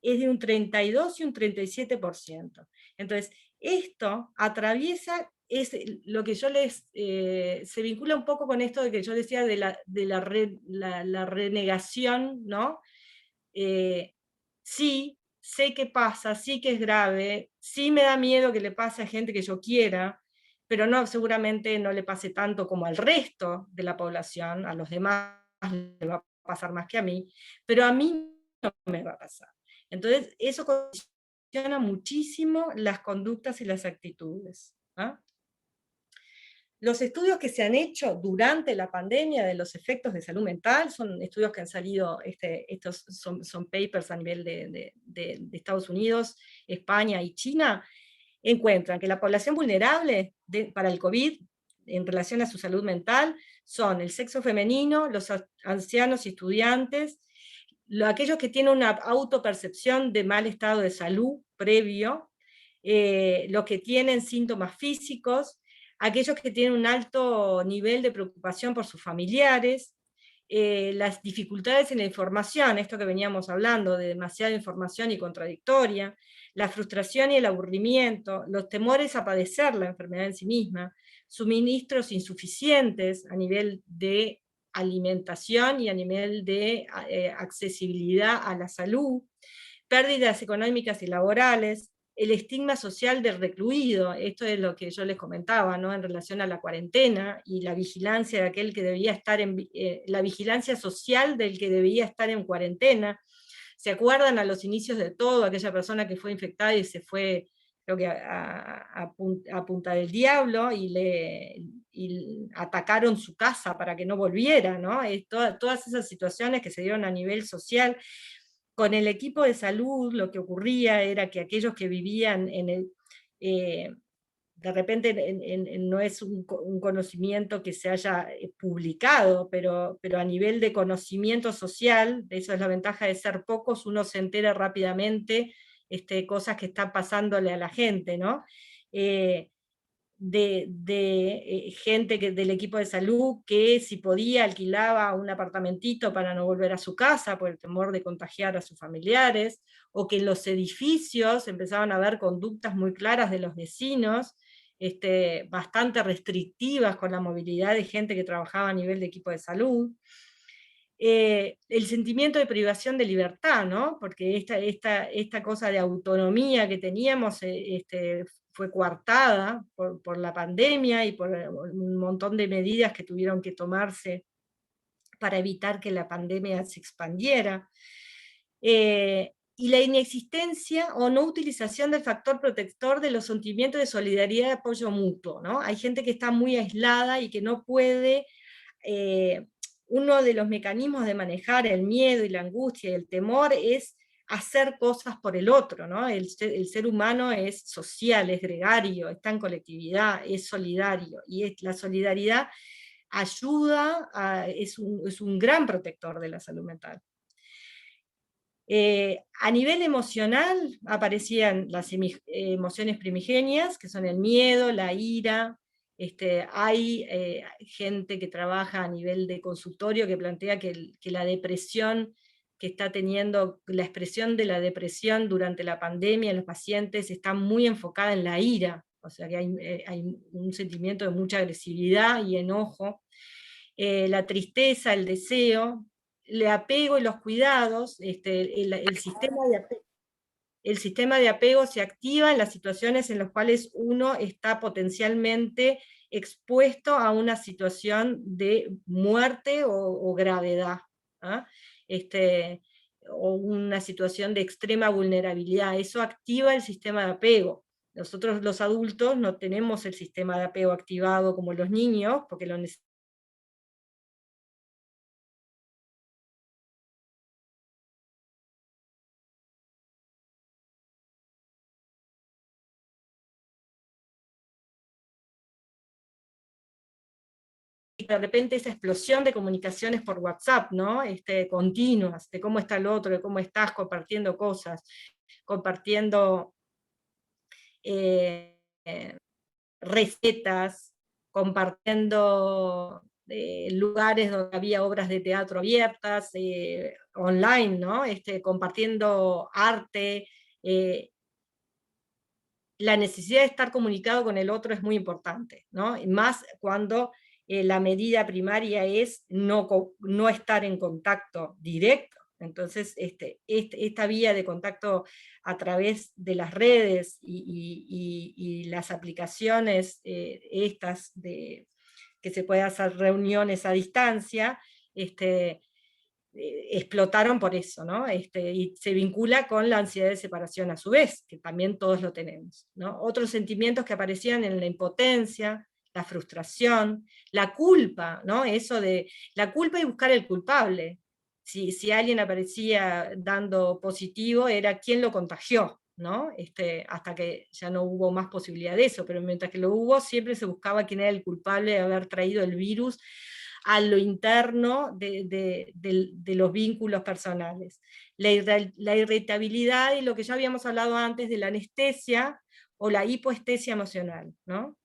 es de un 32 y un 37%. Entonces, esto atraviesa, es lo que yo se vincula un poco con esto de que yo decía de la renegación, ¿no? Sí, sé que pasa, sí que es grave, sí me da miedo que le pase a gente que yo quiera, pero no, seguramente no le pase tanto como al resto de la población, a los demás le va a pasar más que a mí, pero a mí no me va a pasar. Entonces, eso condiciona muchísimo las conductas y las actitudes. ¿Ah? Los estudios que se han hecho durante la pandemia de los efectos de salud mental, son estudios que han salido, estos son papers a nivel de Estados Unidos, España y China, encuentran que la población vulnerable para el COVID en relación a su salud mental son el sexo femenino, los ancianos y estudiantes, aquellos que tienen una autopercepción de mal estado de salud previo, los que tienen síntomas físicos, aquellos que tienen un alto nivel de preocupación por sus familiares, las dificultades en la información, esto que veníamos hablando, de demasiada información y contradictoria, la frustración y el aburrimiento, los temores a padecer la enfermedad en sí misma, suministros insuficientes a nivel de alimentación y a nivel de accesibilidad a la salud, pérdidas económicas y laborales, el estigma social del recluido, esto es lo que yo les comentaba, ¿no? En relación a la cuarentena y la vigilancia de aquel que debía estar la vigilancia social del que debía estar en cuarentena. ¿Se acuerdan a los inicios de todo, aquella persona que fue infectada y se fue, creo que a Punta del Diablo, y atacaron su casa para que no volviera, ¿no? Todas esas situaciones que se dieron a nivel social. Con el equipo de salud lo que ocurría era que aquellos que vivían en el... de repente no es un conocimiento que se haya publicado, pero a nivel de conocimiento social, eso es la ventaja de ser pocos, uno se entera rápidamente cosas que están pasándole a la gente, ¿no? Gente del equipo de salud que si podía alquilaba un apartamentito para no volver a su casa por el temor de contagiar a sus familiares, o que en los edificios empezaban a haber conductas muy claras de los vecinos, bastante restrictivas con la movilidad de gente que trabajaba a nivel de equipo de salud. El sentimiento de privación de libertad, ¿no? Porque esta cosa de autonomía que teníamos fue coartada por la pandemia y por un montón de medidas que tuvieron que tomarse para evitar que la pandemia se expandiera. Y la inexistencia o no utilización del factor protector de los sentimientos de solidaridad y apoyo mutuo, ¿no? Hay gente que está muy aislada y que no puede... uno de los mecanismos de manejar el miedo y la angustia y el temor es hacer cosas por el otro, ¿no? El ser humano es social, es gregario, está en colectividad, es solidario, y la solidaridad ayuda, es un gran protector de la salud mental. A nivel emocional aparecían las emociones primigenias, que son el miedo, la ira. Hay gente que trabaja a nivel de consultorio que plantea que la depresión que está teniendo, la expresión de la depresión durante la pandemia en los pacientes está muy enfocada en la ira, o sea que hay un sentimiento de mucha agresividad y enojo. La tristeza, el deseo, el apego y los cuidados, el sistema de apego se activa en las situaciones en las cuales uno está potencialmente expuesto a una situación de muerte o gravedad, ¿ah? O una situación de extrema vulnerabilidad. Eso activa el sistema de apego. Nosotros los adultos no tenemos el sistema de apego activado como los niños, porque lo necesitamos. De repente esa explosión de comunicaciones por WhatsApp, ¿no? Continuas, de cómo está el otro, de cómo estás, compartiendo cosas, compartiendo recetas, compartiendo lugares donde había obras de teatro abiertas, online, ¿no? Compartiendo arte. La necesidad de estar comunicado con el otro es muy importante, ¿no? Más cuando la medida primaria es no estar en contacto directo, Entonces, esta vía de contacto a través de las redes y las aplicaciones estas que se puede hacer reuniones a distancia, explotaron por eso, ¿no? Y se vincula con la ansiedad de separación a su vez, que también todos lo tenemos, ¿no? Otros sentimientos que aparecían en la impotencia, la frustración, la culpa, ¿no? Eso de la culpa y buscar el culpable. Si alguien aparecía dando positivo, era quién lo contagió, ¿no? Hasta que ya no hubo más posibilidad de eso, pero mientras que lo hubo, siempre se buscaba quién era el culpable de haber traído el virus a lo interno de los vínculos personales. La irritabilidad y lo que ya habíamos hablado antes de la anestesia o la hipoestesia emocional, ¿no?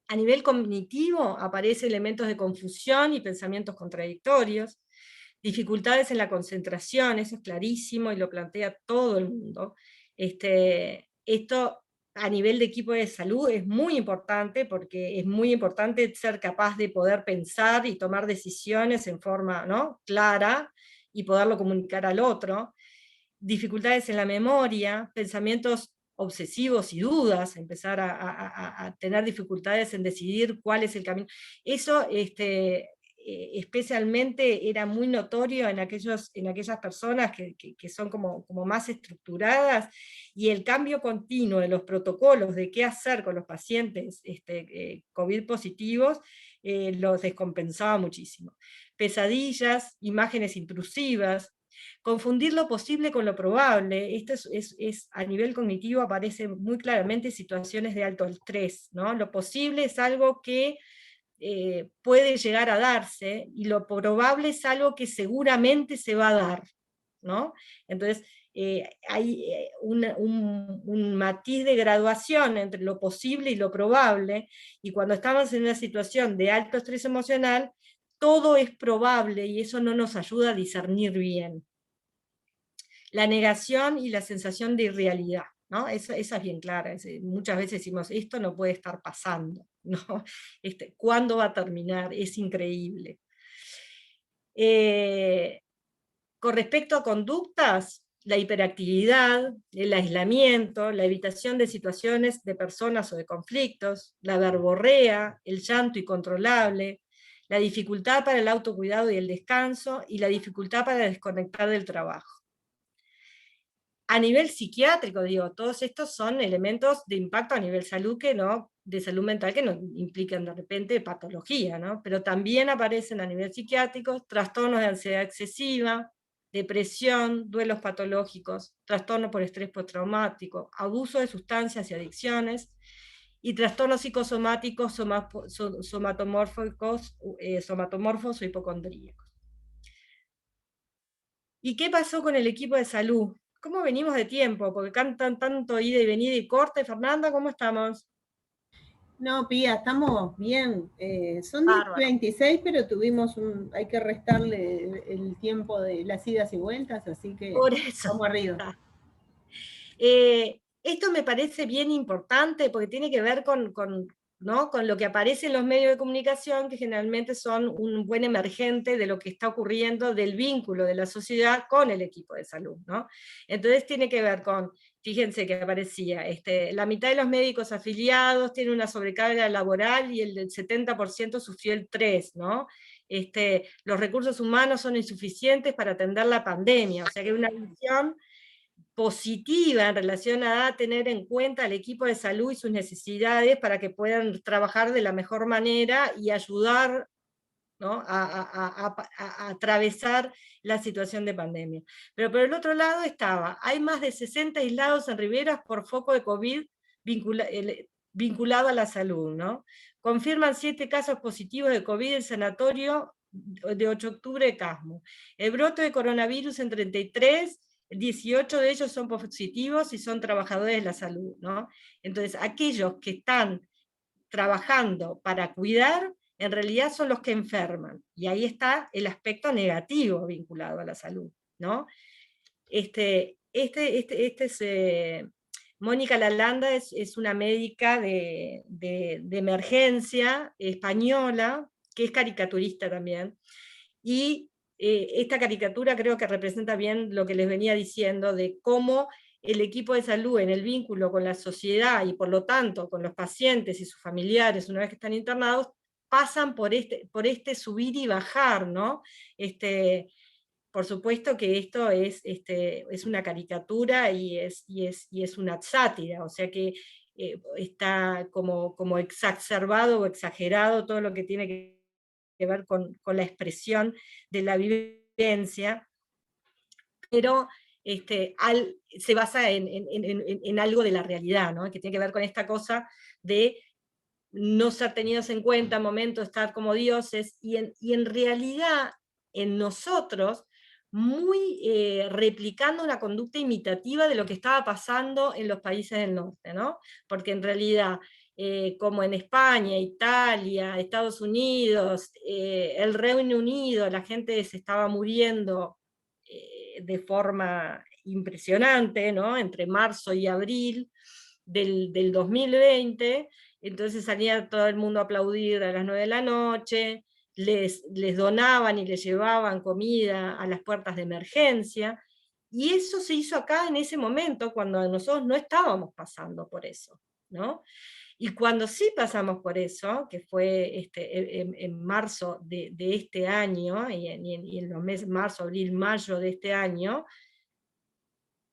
A nivel cognitivo aparecen elementos de confusión y pensamientos contradictorios, dificultades en la concentración, eso es clarísimo y lo plantea todo el mundo. Esto a nivel de equipo de salud es muy importante, porque es muy importante ser capaz de poder pensar y tomar decisiones en forma, ¿no?, clara, y poderlo comunicar al otro. Dificultades en la memoria, pensamientos obsesivos y dudas, empezar a tener dificultades en decidir cuál es el camino. Eso especialmente era muy notorio en aquellas personas que son como más estructuradas, y el cambio continuo de los protocolos de qué hacer con los pacientes COVID positivos los descompensaba muchísimo. Pesadillas, imágenes intrusivas, confundir lo posible con lo probable. Esto es a nivel cognitivo aparece muy claramente situaciones de alto estrés, ¿no? Lo posible es algo que puede llegar a darse, y lo probable es algo que seguramente se va a dar, ¿no? Entonces, hay un matiz de graduación entre lo posible y lo probable, y cuando estamos en una situación de alto estrés emocional, todo es probable, y eso no nos ayuda a discernir bien. La negación y la sensación de irrealidad, ¿no? Esa es bien clara. Muchas veces decimos, esto no puede estar pasando, ¿no? ¿Cuándo va a terminar? Es increíble. Con respecto a conductas, la hiperactividad, el aislamiento, la evitación de situaciones de personas o de conflictos, la verborrea, el llanto incontrolable, la dificultad para el autocuidado y el descanso, y la dificultad para desconectar del trabajo. A nivel psiquiátrico, digo, todos estos son elementos de impacto a nivel salud de salud mental, que no implican de repente patología, ¿no? Pero también aparecen a nivel psiquiátrico trastornos de ansiedad excesiva, depresión, duelos patológicos, trastornos por estrés postraumático, abuso de sustancias y adicciones, y trastornos psicosomáticos somatomorfos o hipocondríacos. ¿Y qué pasó con el equipo de salud? ¿Cómo venimos de tiempo? Porque cantan tanto ida y venida y corte. Fernanda, ¿cómo estamos? No, Pía, estamos bien. Son Bárbaro. 26, pero hay que restarle el tiempo de las idas y vueltas, así que Por eso. vamos arriba. Esto me parece bien importante, porque tiene que ver con lo que aparece en los medios de comunicación, que generalmente son un buen emergente de lo que está ocurriendo, del vínculo de la sociedad con el equipo de salud, ¿no? Entonces tiene que ver con, fíjense que aparecía, la mitad de los médicos afiliados tiene una sobrecarga laboral, y el del 70% sufrió el 3%, ¿no? Los recursos humanos son insuficientes para atender la pandemia, o sea que hay una visión positiva en relación a tener en cuenta al equipo de salud y sus necesidades para que puedan trabajar de la mejor manera y ayudar, ¿no?, a atravesar la situación de pandemia. Pero por el otro lado hay más de 60 aislados en Riberas por foco de COVID vinculado a la salud, ¿no? Confirman 7 casos positivos de COVID en el sanatorio de 8 de octubre de Casmo. El brote de coronavirus en 33, 18 de ellos son positivos y son trabajadores de la salud, ¿no? Entonces, aquellos que están trabajando para cuidar, en realidad son los que enferman, y ahí está el aspecto negativo vinculado a la salud, ¿no? Mónica Lalanda es una médica de emergencia española, que es caricaturista también, y esta caricatura creo que representa bien lo que les venía diciendo, de cómo el equipo de salud en el vínculo con la sociedad y por lo tanto con los pacientes y sus familiares una vez que están internados, pasan por este subir y bajar, ¿no? Por supuesto que esto es una caricatura y es una sátira, o sea que está como exacerbado o exagerado todo lo que tiene que ver con la expresión de la vivencia, pero se basa en algo de la realidad, ¿no? Que tiene que ver con esta cosa de no ser tenidos en cuenta, momentos, estar como dioses, y en realidad en nosotros, muy replicando una conducta imitativa de lo que estaba pasando en los países del norte, ¿no? Porque en realidad, como en España, Italia, Estados Unidos, el Reino Unido, la gente se estaba muriendo de forma impresionante, ¿no? Entre marzo y abril del 2020, entonces salía todo el mundo a aplaudir a las 9 de la noche, les donaban y les llevaban comida a las puertas de emergencia, y eso se hizo acá en ese momento, cuando nosotros no estábamos pasando por eso, ¿no? Y cuando sí pasamos por eso, que fue en marzo de este año, y en los meses marzo, abril, mayo de este año,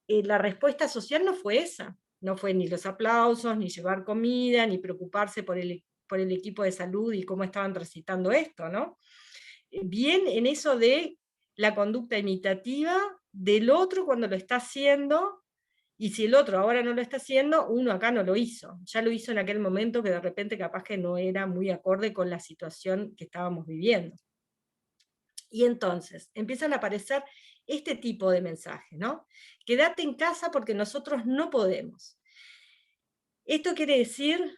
la respuesta social no fue esa. No fue ni los aplausos, ni llevar comida, ni preocuparse por el equipo de salud y cómo estaban transitando esto, ¿no? Bien en eso de la conducta imitativa del otro cuando lo está haciendo, y si el otro ahora no lo está haciendo, uno acá no lo hizo. Ya lo hizo en aquel momento que de repente capaz que no era muy acorde con la situación que estábamos viviendo. Y entonces empiezan a aparecer este tipo de mensajes, ¿no? Quédate en casa porque nosotros no podemos. Esto quiere decir,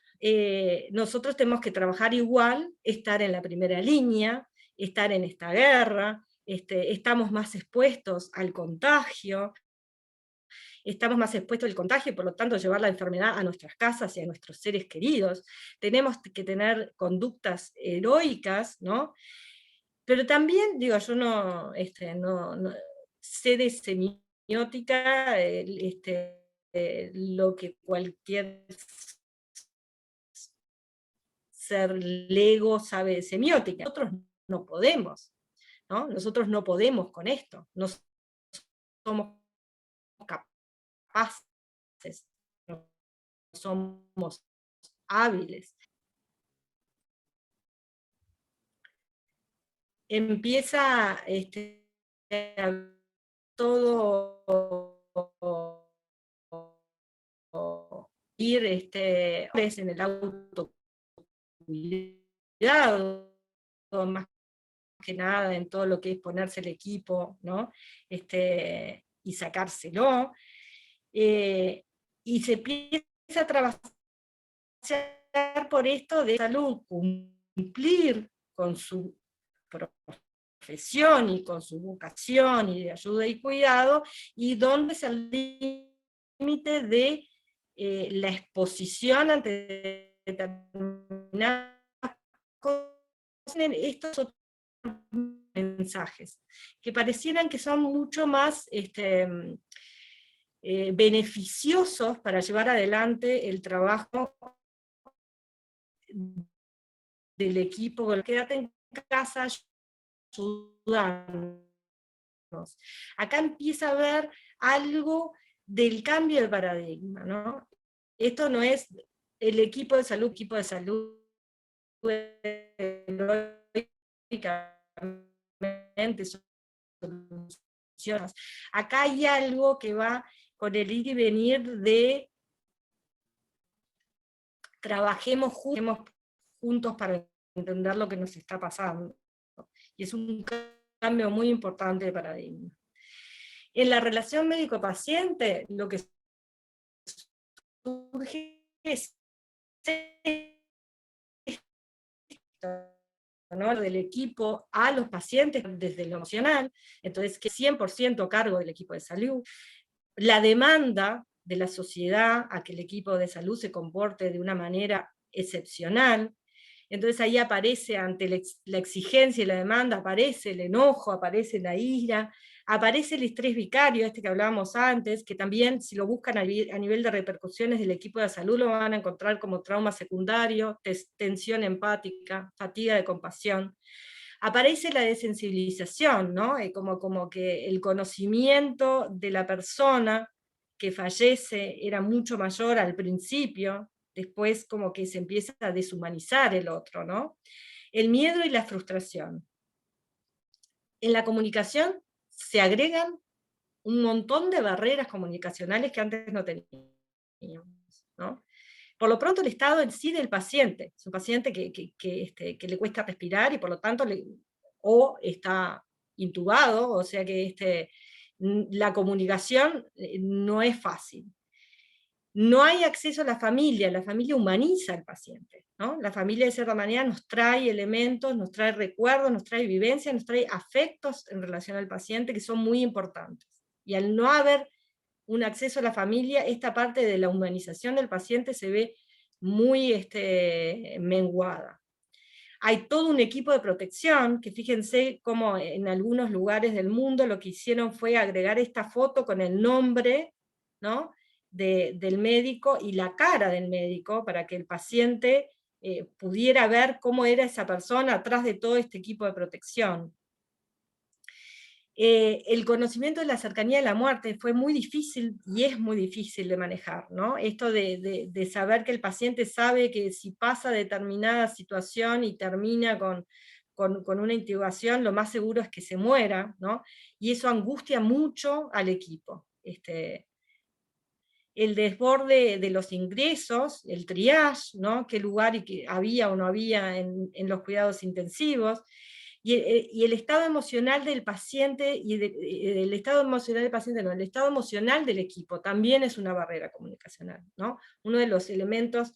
nosotros tenemos que trabajar igual, estar en la primera línea, estar en esta guerra, estamos más expuestos al contagio, estamos más expuestos al contagio y por lo tanto llevar la enfermedad a nuestras casas y a nuestros seres queridos. Tenemos que tener conductas heroicas, ¿no? Pero también, digo, yo no sé de semiótica, lo que cualquier ser lego sabe de semiótica. Nosotros no podemos, ¿no? Nosotros no podemos con esto, no somos capaces, no somos hábiles. Empieza todo ir en el autocuidado, más que nada en todo lo que es ponerse el equipo, ¿no? Y sacárselo, y se empieza a trabajar por esto de salud, cumplir con su profesión y con su vocación y de ayuda y cuidado, y dónde es el límite de la exposición ante determinadas cosas. Estos otros mensajes, que parecieran que son mucho más beneficiosos para llevar adelante el trabajo del equipo. Quédate en casa, ayudarnos. Acá empieza a haber algo del cambio de paradigma, ¿no? Esto no es el equipo de salud, heroicamente soluciones. Acá hay algo que va con el ir y venir de trabajemos juntos para entender lo que nos está pasando. Y es un cambio muy importante de paradigma. En la relación médico-paciente, lo que surge es ¿no? Del equipo a los pacientes desde lo emocional, entonces que 100% a cargo del equipo de salud, la demanda de la sociedad a que el equipo de salud se comporte de una manera excepcional. Entonces ahí aparece ante la exigencia y la demanda, aparece el enojo, aparece la ira, aparece el estrés vicario, este que hablábamos antes, que también si lo buscan a nivel de repercusiones del equipo de salud lo van a encontrar como trauma secundario, tensión empática, fatiga de compasión. Aparece la desensibilización, ¿no? Como que el conocimiento de la persona que fallece era mucho mayor al principio, después como que se empieza a deshumanizar el otro, ¿no? El miedo y la frustración. En la comunicación se agregan un montón de barreras comunicacionales que antes no teníamos, ¿no? Por lo pronto el estado en sí del paciente, es un paciente que le cuesta respirar y por lo tanto o está intubado, o sea que la comunicación no es fácil. No hay acceso a la familia humaniza al paciente, ¿no? La familia de cierta manera nos trae elementos, nos trae recuerdos, nos trae vivencias, nos trae afectos en relación al paciente que son muy importantes. Y al no haber un acceso a la familia, esta parte de la humanización del paciente se ve muy menguada. Hay todo un equipo de protección, que fíjense cómo en algunos lugares del mundo lo que hicieron fue agregar esta foto con el nombre, ¿no?, del médico y la cara del médico, para que el paciente pudiera ver cómo era esa persona atrás de todo este equipo de protección. El conocimiento de la cercanía de la muerte fue muy difícil, y es muy difícil de manejar, ¿no? Esto de saber que el paciente sabe que si pasa determinada situación y termina con una intubación, lo más seguro es que se muera, ¿no? Y eso angustia mucho al equipo. El desborde de los ingresos, el triage, ¿no? Qué lugar y qué había o no había en los cuidados intensivos, y el estado emocional del paciente, y el estado emocional del paciente, no, el estado emocional del equipo, también es una barrera comunicacional, ¿no? Uno de los elementos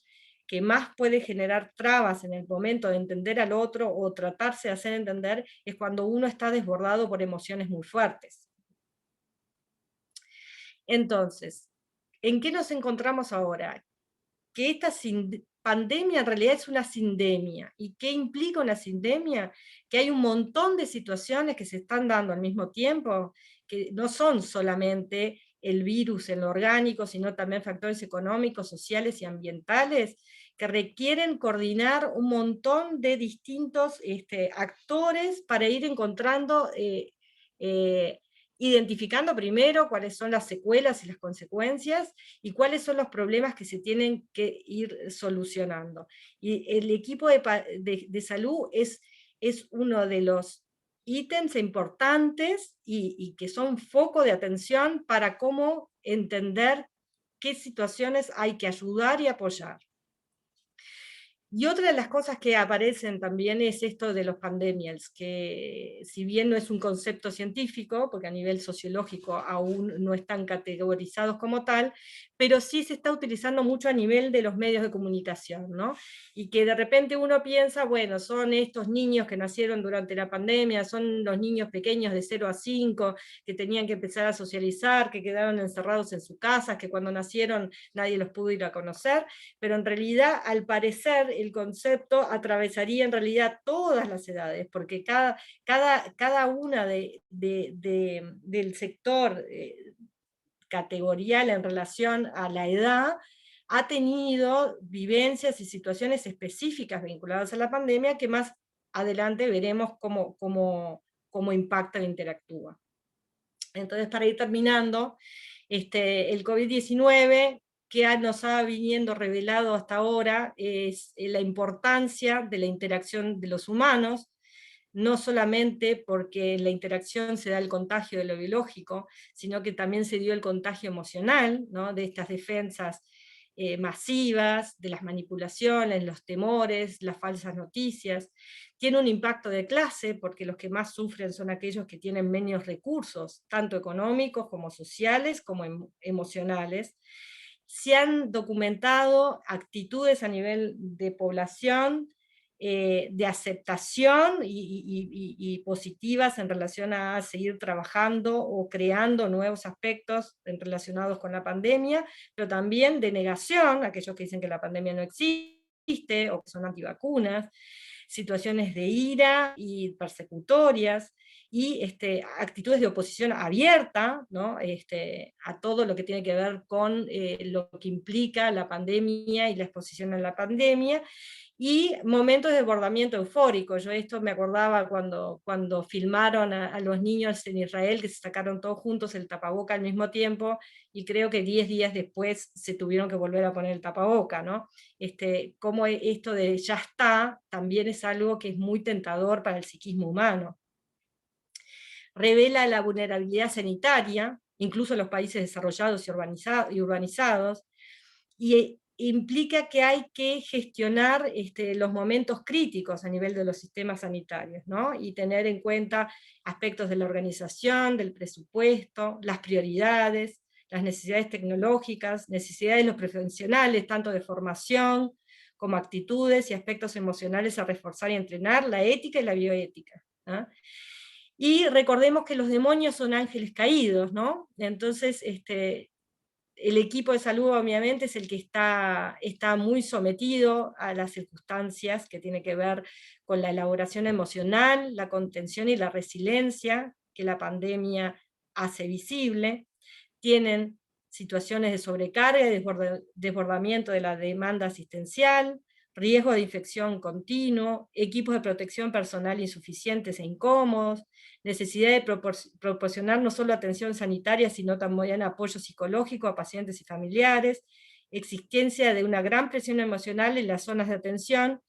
que más puede generar trabas en el momento de entender al otro, o tratarse de hacer entender, es cuando uno está desbordado por emociones muy fuertes. Entonces, ¿en qué nos encontramos ahora? Que esta pandemia en realidad es una sindemia. ¿Y qué implica una sindemia? Que hay un montón de situaciones que se están dando al mismo tiempo, que no son solamente el virus en lo orgánico, sino también factores económicos, sociales y ambientales, que requieren coordinar un montón de distintos actores para ir encontrando identificando primero cuáles son las secuelas y las consecuencias, y cuáles son los problemas que se tienen que ir solucionando. Y el equipo de salud es uno de los ítems importantes y que son foco de atención para cómo entender qué situaciones hay que ayudar y apoyar. Y otra de las cosas que aparecen también es esto de los pandemials, que si bien no es un concepto científico, porque a nivel sociológico aún no están categorizados como tal, pero sí se está utilizando mucho a nivel de los medios de comunicación, ¿no? Y que de repente uno piensa, bueno, son estos niños que nacieron durante la pandemia, son los niños pequeños de 0 a 5, que tenían que empezar a socializar, que quedaron encerrados en sus casas, que cuando nacieron nadie los pudo ir a conocer, pero en realidad, al parecer, el concepto atravesaría en realidad todas las edades, porque cada una del sector categorial en relación a la edad ha tenido vivencias y situaciones específicas vinculadas a la pandemia que más adelante veremos cómo impacta e interactúa. Entonces, para ir terminando, el COVID-19 que nos ha viniendo revelado hasta ahora es la importancia de la interacción de los humanos, no solamente porque la interacción se da el contagio de lo biológico, sino que también se dio el contagio emocional, ¿no?, de estas defensas masivas, de las manipulaciones, los temores, las falsas noticias. Tiene un impacto de clase, porque los que más sufren son aquellos que tienen menos recursos, tanto económicos como sociales, como emocionales. Se han documentado actitudes a nivel de población de aceptación y positivas en relación a seguir trabajando o creando nuevos aspectos relacionados con la pandemia, pero también de negación, aquellos que dicen que la pandemia no existe, existe o que son antivacunas, situaciones de ira y persecutorias, y actitudes de oposición abierta, ¿no? A todo lo que tiene que ver con lo que implica la pandemia y la exposición a la pandemia, y momentos de desbordamiento eufórico. Yo esto me acordaba cuando filmaron a los niños en Israel, que se sacaron todos juntos el tapaboca al mismo tiempo, y creo que 10 días después se tuvieron que volver a poner el tapaboca, ¿no? Como esto de ya está, también es algo que es muy tentador para el psiquismo humano. Revela la vulnerabilidad sanitaria, incluso en los países desarrollados y urbanizados, y implica que hay que gestionar los momentos críticos a nivel de los sistemas sanitarios, ¿no? Y tener en cuenta aspectos de la organización, del presupuesto, las prioridades, las necesidades tecnológicas, necesidades de los profesionales, tanto de formación como actitudes y aspectos emocionales a reforzar y entrenar, la ética y la bioética, ¿no? Y recordemos que los demonios son ángeles caídos, ¿no? Entonces, el equipo de salud obviamente es el que está muy sometido a las circunstancias que tiene que ver con la elaboración emocional, la contención y la resiliencia que la pandemia hace visible. Tienen situaciones de sobrecarga y desbordamiento de la demanda asistencial, riesgo de infección continuo, equipos de protección personal insuficientes e incómodos, necesidad de proporcionar no solo atención sanitaria, sino también apoyo psicológico a pacientes y familiares, existencia de una gran presión emocional en las zonas de atención,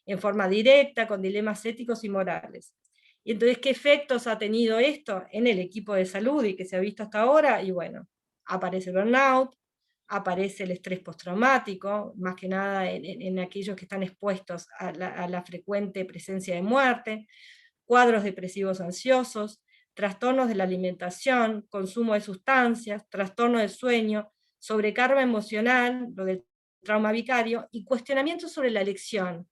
en forma directa, con dilemas éticos y morales. Y entonces, ¿qué efectos ha tenido esto en el equipo de salud y que se ha visto hasta ahora? Y bueno, aparece burnout, aparece el estrés postraumático, más que nada en aquellos que están expuestos a la frecuente presencia de muerte, cuadros depresivos ansiosos, trastornos de la alimentación, consumo de sustancias, trastorno del sueño, sobrecarga emocional, lo del trauma vicario, y cuestionamientos sobre la elección.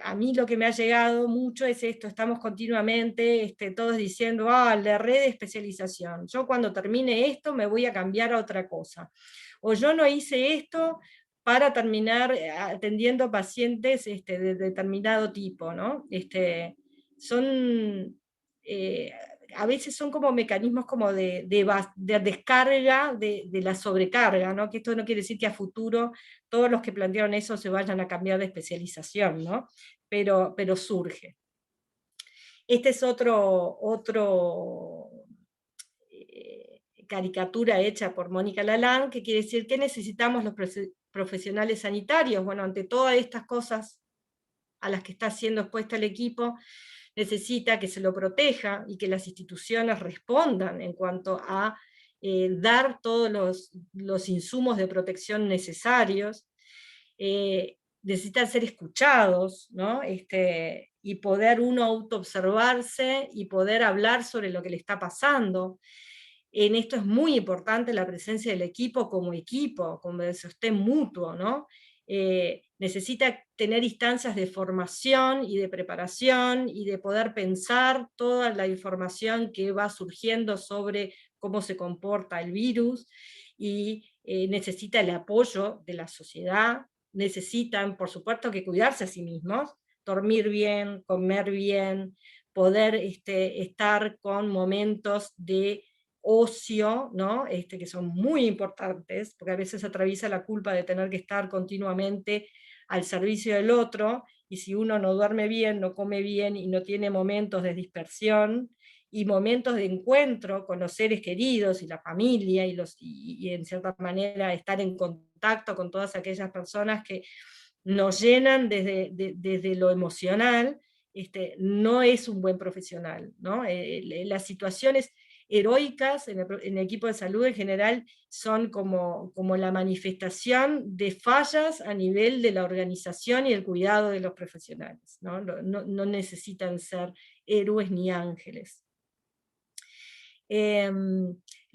A mí lo que me ha llegado mucho es esto, estamos continuamente todos diciendo, la red de especialización, yo cuando termine esto me voy a cambiar a otra cosa, o yo no hice esto para terminar atendiendo pacientes de determinado tipo, ¿no? A veces son como mecanismos como de descarga de la sobrecarga, ¿no? Que esto no quiere decir que a futuro todos los que plantearon eso se vayan a cambiar de especialización, ¿no? Pero surge. Este es otro caricatura hecha por Mónica Lalán, que quiere decir, ¿qué necesitamos los profesionales sanitarios? Bueno, ante todas estas cosas a las que está siendo expuesta el equipo, necesita que se lo proteja y que las instituciones respondan en cuanto a dar todos los insumos de protección necesarios, necesitan ser escuchados, ¿no? Y poder uno autoobservarse y poder hablar sobre lo que le está pasando. En esto es muy importante la presencia del equipo, como de sostén mutuo, ¿no? Necesita tener instancias de formación y de preparación y de poder pensar toda la información que va surgiendo sobre cómo se comporta el virus, y necesita el apoyo de la sociedad, necesitan, por supuesto, que cuidarse a sí mismos, dormir bien, comer bien, poder estar con momentos de ocio, ¿no? Que son muy importantes, porque a veces atraviesa la culpa de tener que estar continuamente al servicio del otro, y si uno no duerme bien, no come bien, y no tiene momentos de dispersión, y momentos de encuentro con los seres queridos, y la familia, y en cierta manera estar en contacto con todas aquellas personas que nos llenan desde lo emocional, no es un buen profesional, ¿no? Las situaciones heroicas en el equipo de salud en general son como la manifestación de fallas a nivel de la organización y el cuidado de los profesionales, ¿no? No necesitan ser héroes ni ángeles.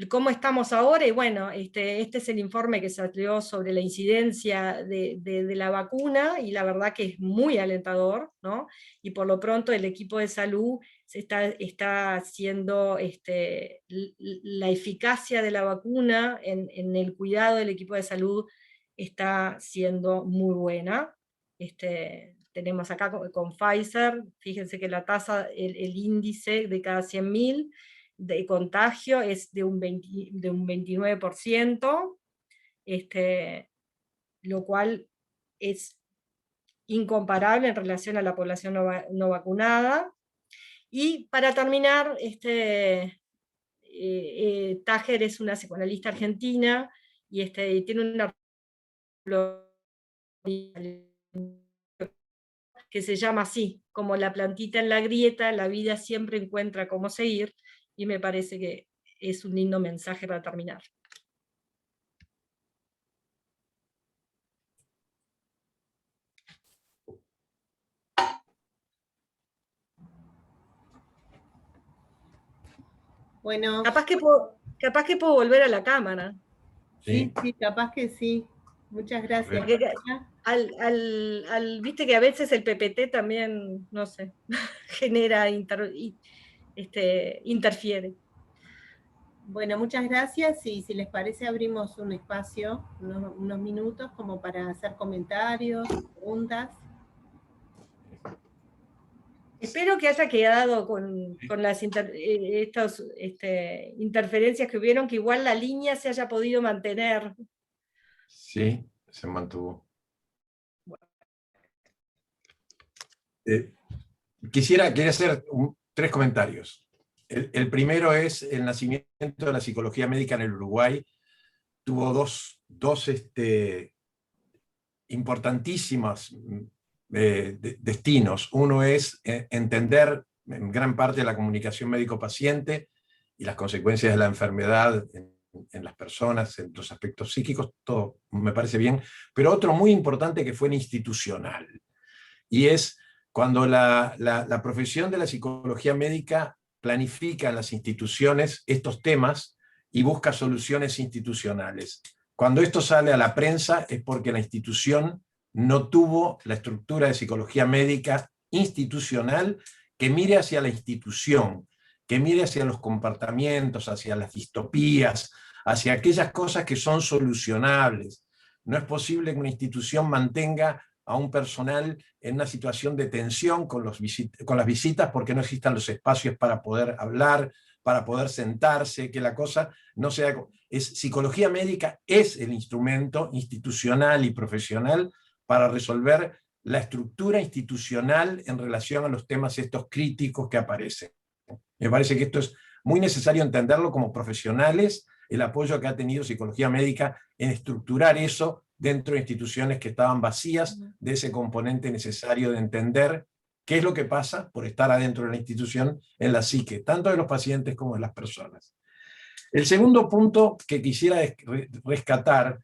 ¿Cómo estamos ahora? Y bueno, este es el informe que salió sobre la incidencia de la vacuna, y la verdad que es muy alentador, ¿no? Y por lo pronto el equipo de salud está haciendo la eficacia de la vacuna en el cuidado del equipo de salud está siendo muy buena. Tenemos acá con Pfizer, fíjense que la tasa, el índice de cada 100.000 de contagio es de un 29%, lo cual es incomparable en relación a la población no vacunada. Y para terminar, Tajer es una psicoanalista argentina, y tiene una que se llama así, como la plantita en la grieta, la vida siempre encuentra cómo seguir, y me parece que es un lindo mensaje para terminar. Bueno, Capaz que puedo volver a la cámara. sí, capaz que sí. Muchas gracias. Porque viste que a veces el PPT también, no sé, genera, interfiere. Bueno, muchas gracias, y si les parece abrimos un espacio, unos minutos, como para hacer comentarios, preguntas. Espero que haya quedado con las interferencias que hubieron, que igual la línea se haya podido mantener. Sí, se mantuvo. Quería hacer 3 comentarios. El primero es el nacimiento de la psicología médica en el Uruguay. Tuvo dos importantísimos destinos. Uno es entender en gran parte la comunicación médico-paciente y las consecuencias de la enfermedad en las personas, en los aspectos psíquicos, todo me parece bien, pero otro muy importante que fue el institucional, y es cuando la profesión de la psicología médica planifica en las instituciones estos temas y busca soluciones institucionales. Cuando esto sale a la prensa es porque la institución no tuvo la estructura de psicología médica institucional que mire hacia la institución, que mire hacia los comportamientos, hacia las distopías, hacia aquellas cosas que son solucionables. No es posible que una institución mantenga a un personal en una situación de tensión con las visitas porque no existan los espacios para poder hablar, para poder sentarse, que la cosa no sea... Psicología médica es el instrumento institucional y profesional para resolver la estructura institucional en relación a los temas estos críticos que aparecen. Me parece que esto es muy necesario entenderlo como profesionales, el apoyo que ha tenido psicología médica en estructurar eso dentro de instituciones que estaban vacías de ese componente necesario de entender qué es lo que pasa por estar adentro de la institución en la psique, tanto de los pacientes como de las personas. El segundo punto que quisiera rescatar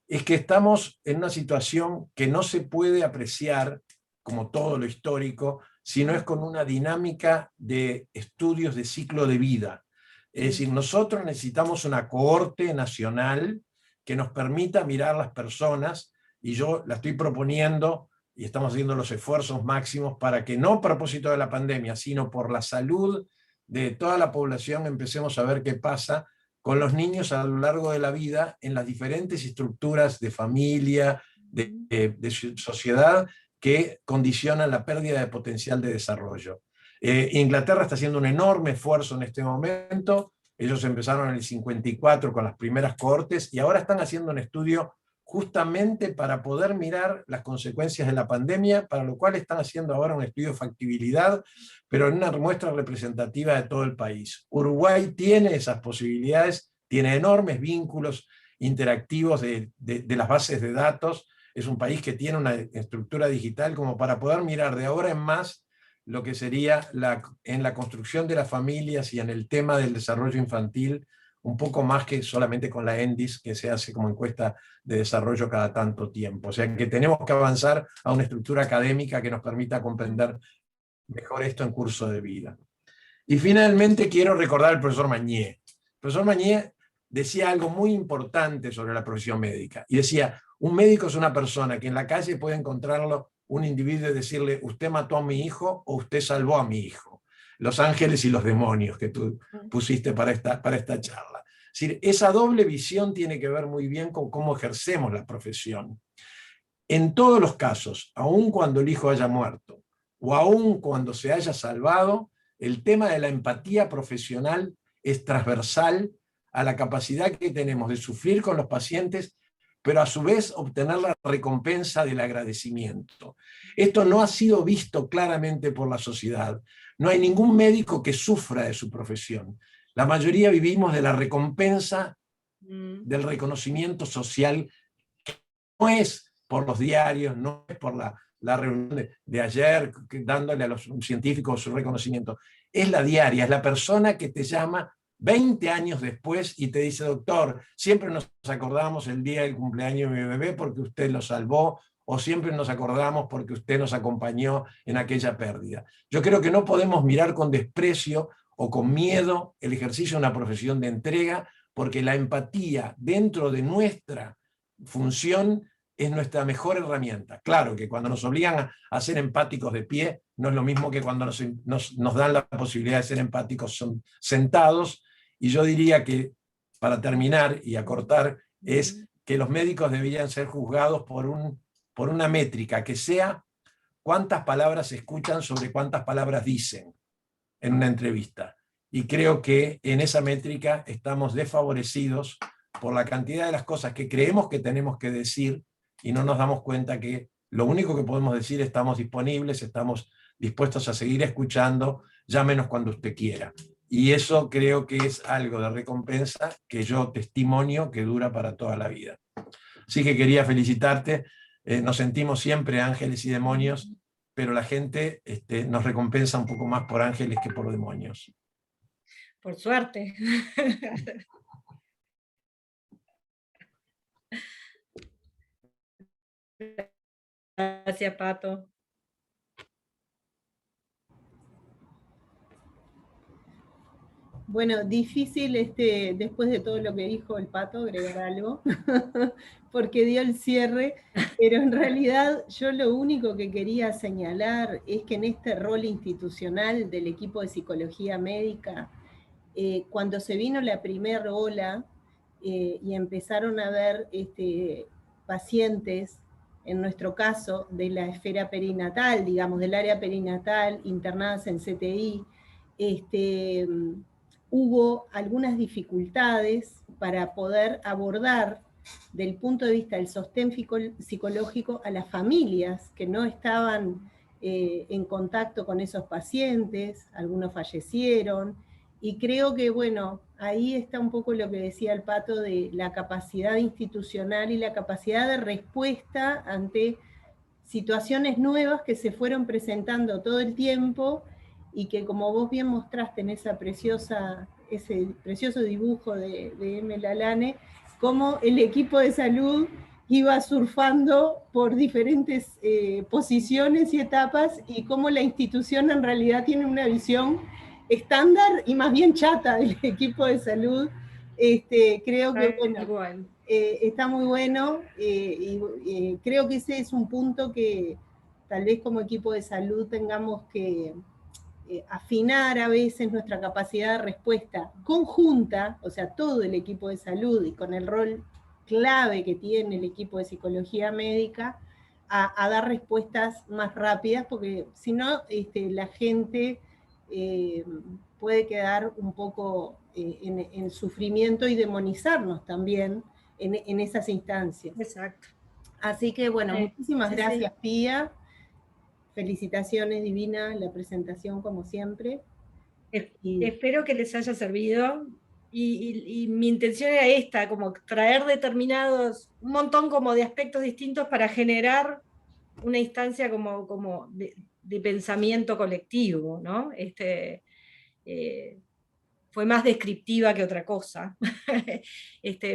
es que estamos en una situación que no se puede apreciar como todo lo histórico, sino es con una dinámica de estudios de ciclo de vida. Es decir, nosotros necesitamos una cohorte nacional que nos permita mirar las personas, y yo la estoy proponiendo, y estamos haciendo los esfuerzos máximos para que no a propósito de la pandemia, sino por la salud de toda la población, empecemos a ver qué pasa con los niños a lo largo de la vida en las diferentes estructuras de familia, de sociedad, que condicionan la pérdida de potencial de desarrollo. Inglaterra está haciendo un enorme esfuerzo en este momento. Ellos empezaron en el 54 con las primeras cohortes y ahora están haciendo un estudio justamente para poder mirar las consecuencias de la pandemia, para lo cual están haciendo ahora un estudio de factibilidad, pero en una muestra representativa de todo el país. Uruguay tiene esas posibilidades, tiene enormes vínculos interactivos de las bases de datos, es un país que tiene una estructura digital como para poder mirar de ahora en más lo que sería en la construcción de las familias y en el tema del desarrollo infantil, un poco más que solamente con la ENDIS, que se hace como encuesta de desarrollo cada tanto tiempo. O sea que tenemos que avanzar a una estructura académica que nos permita comprender mejor esto en curso de vida. Y finalmente quiero recordar al profesor Mañé. El profesor Mañé decía algo muy importante sobre la profesión médica, y decía, un médico es una persona que en la calle puede encontrarlo un individuo y decirle, usted mató a mi hijo o usted salvó a mi hijo. Los ángeles y los demonios que tú pusiste para esta charla. Es decir, esa doble visión tiene que ver muy bien con cómo ejercemos la profesión. En todos los casos, aun cuando el hijo haya muerto, o aun cuando se haya salvado, el tema de la empatía profesional es transversal a la capacidad que tenemos de sufrir con los pacientes, pero a su vez obtener la recompensa del agradecimiento. Esto no ha sido visto claramente por la sociedad. No hay ningún médico que sufra de su profesión. La mayoría vivimos de la recompensa, del reconocimiento social, que no es por los diarios, no es por la reunión de ayer, dándole a los científicos su reconocimiento. Es la diaria, es la persona que te llama 20 años después y te dice: doctor, siempre nos acordamos el día del cumpleaños de mi bebé porque usted lo salvó, o siempre nos acordamos porque usted nos acompañó en aquella pérdida. Yo creo que no podemos mirar con desprecio o con miedo el ejercicio de una profesión de entrega, porque la empatía dentro de nuestra función es nuestra mejor herramienta. Claro que cuando nos obligan a ser empáticos de pie, no es lo mismo que cuando nos dan la posibilidad de ser empáticos sentados, y yo diría que, para terminar y acortar, es que los médicos deberían ser juzgados por una métrica, que sea cuántas palabras escuchan sobre cuántas palabras dicen en una entrevista. Y creo que en esa métrica estamos desfavorecidos por la cantidad de las cosas que creemos que tenemos que decir y no nos damos cuenta que lo único que podemos decir: estamos disponibles, estamos dispuestos a seguir escuchando, llámenos cuando usted quiera. Y eso creo que es algo de recompensa que yo testimonio que dura para toda la vida. Así que quería felicitarte. Nos sentimos siempre ángeles y demonios, pero la gente nos recompensa un poco más por ángeles que por demonios. Por suerte. Gracias, Pato. Bueno, difícil después de todo lo que dijo el Pato, agregar algo, porque dio el cierre, pero en realidad yo lo único que quería señalar es que en este rol institucional del equipo de psicología médica, cuando se vino la primera ola y empezaron a ver pacientes, en nuestro caso, de la esfera perinatal, digamos, del área perinatal, internadas en CTI, hubo algunas dificultades para poder abordar del punto de vista del sostén psicológico a las familias que no estaban en contacto con esos pacientes, algunos fallecieron, y creo que, bueno, ahí está un poco lo que decía el Pato de la capacidad institucional y la capacidad de respuesta ante situaciones nuevas que se fueron presentando todo el tiempo y que, como vos bien mostraste en ese precioso dibujo de M. Lalane, cómo el equipo de salud iba surfando por diferentes posiciones y etapas, y cómo la institución en realidad tiene una visión estándar y más bien chata del equipo de salud. Creo que, bueno, está muy bueno, y creo que ese es un punto que tal vez como equipo de salud tengamos que afinar a veces nuestra capacidad de respuesta conjunta, o sea, todo el equipo de salud y con el rol clave que tiene el equipo de psicología médica, a dar respuestas más rápidas, porque si no, la gente puede quedar un poco en sufrimiento y demonizarnos también en esas instancias. Exacto. Así que, bueno, muchísimas gracias, sí. Pía. Felicitaciones, Divina, la presentación como siempre. Espero que les haya servido, y mi intención era esta, como traer un montón como de aspectos distintos para generar una instancia como de pensamiento colectivo, ¿no? Fue más descriptiva que otra cosa,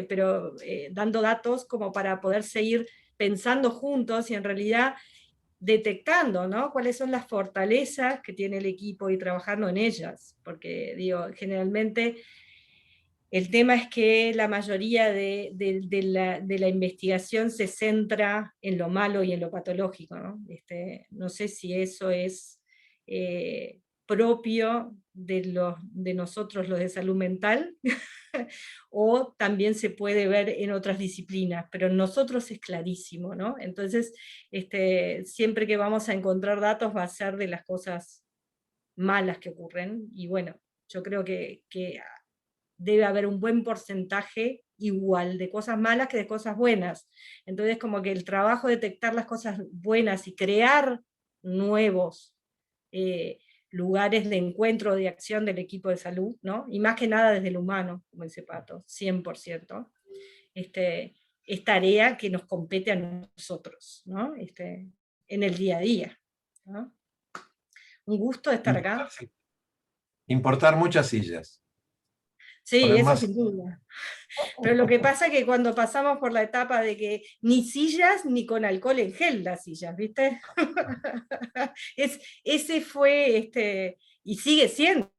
pero dando datos como para poder seguir pensando juntos y en realidad detectando, ¿no?, cuáles son las fortalezas que tiene el equipo y trabajando en ellas, porque digo, generalmente el tema es que la mayoría de la investigación se centra en lo malo y en lo patológico, ¿no? No sé si eso es propio de nosotros los de salud mental, o también se puede ver en otras disciplinas, pero en nosotros es clarísimo, ¿no? Entonces, siempre que vamos a encontrar datos va a ser de las cosas malas que ocurren, y bueno, yo creo que debe haber un buen porcentaje igual de cosas malas que de cosas buenas. Entonces, como que el trabajo de detectar las cosas buenas y crear nuevos lugares de encuentro, de acción del equipo de salud, ¿no? Y más que nada desde el humano, como dice Pato, 100%, es tarea que nos compete a nosotros, ¿no? En el día a día, ¿no? Un gusto estar acá. Importar muchas sillas. Sí, Poner eso más. sin duda. Pero lo que pasa es que cuando pasamos por la etapa de que ni sillas ni con alcohol en gel las sillas, ¿viste? Ese fue, y sigue siendo.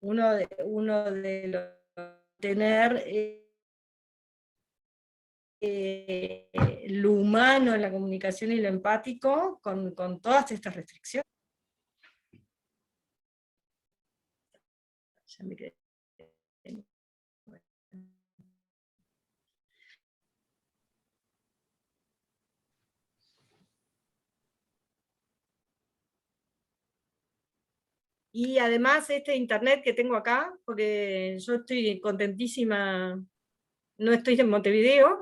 Uno de los tener lo humano en la comunicación y lo empático con todas estas restricciones. Ya me quedé. Y además internet que tengo acá, porque yo estoy contentísima, no estoy en Montevideo,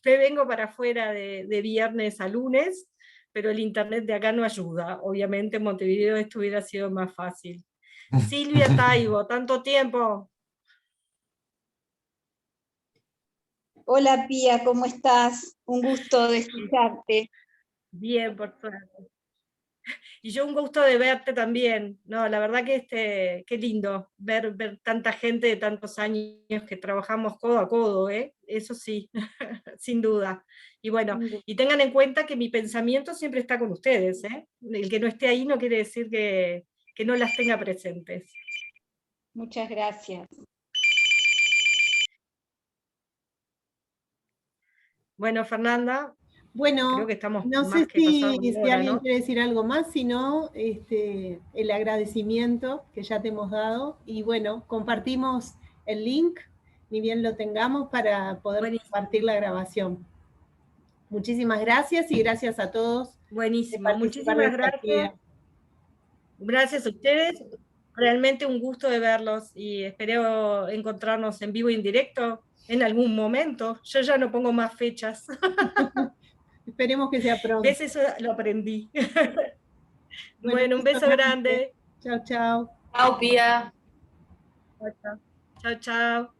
me vengo para afuera de viernes a lunes, pero el internet de acá no ayuda. Obviamente en Montevideo esto hubiera sido más fácil. Silvia Taibo, tanto tiempo. Hola Pía, ¿cómo estás? Un gusto de escucharte. Bien, por suerte. Y yo un gusto de verte también. No, la verdad que qué lindo ver tanta gente de tantos años que trabajamos codo a codo, ¿eh? Eso sí, sin duda. Y bueno, y tengan en cuenta que mi pensamiento siempre está con ustedes, ¿eh? El que no esté ahí no quiere decir que no las tenga presentes. Muchas gracias. Bueno, Fernanda, Bueno, creo que estamos no más sé que pasados de si hora, alguien ¿no? quiere decir algo más, sino el agradecimiento que ya te hemos dado. Y bueno, compartimos el link, ni bien lo tengamos, para poder Buenísimo. compartir la grabación. Muchísimas gracias y gracias a todos. Buenísimo, muchísimas gracias. Gracias a ustedes. Realmente un gusto de verlos y espero encontrarnos en vivo y en directo en algún momento. Yo ya no pongo más fechas. Esperemos que sea pronto. ¿Ves? Eso lo aprendí. Bueno, un beso grande. Chao, chao. Chao, Pía. Chao, chao.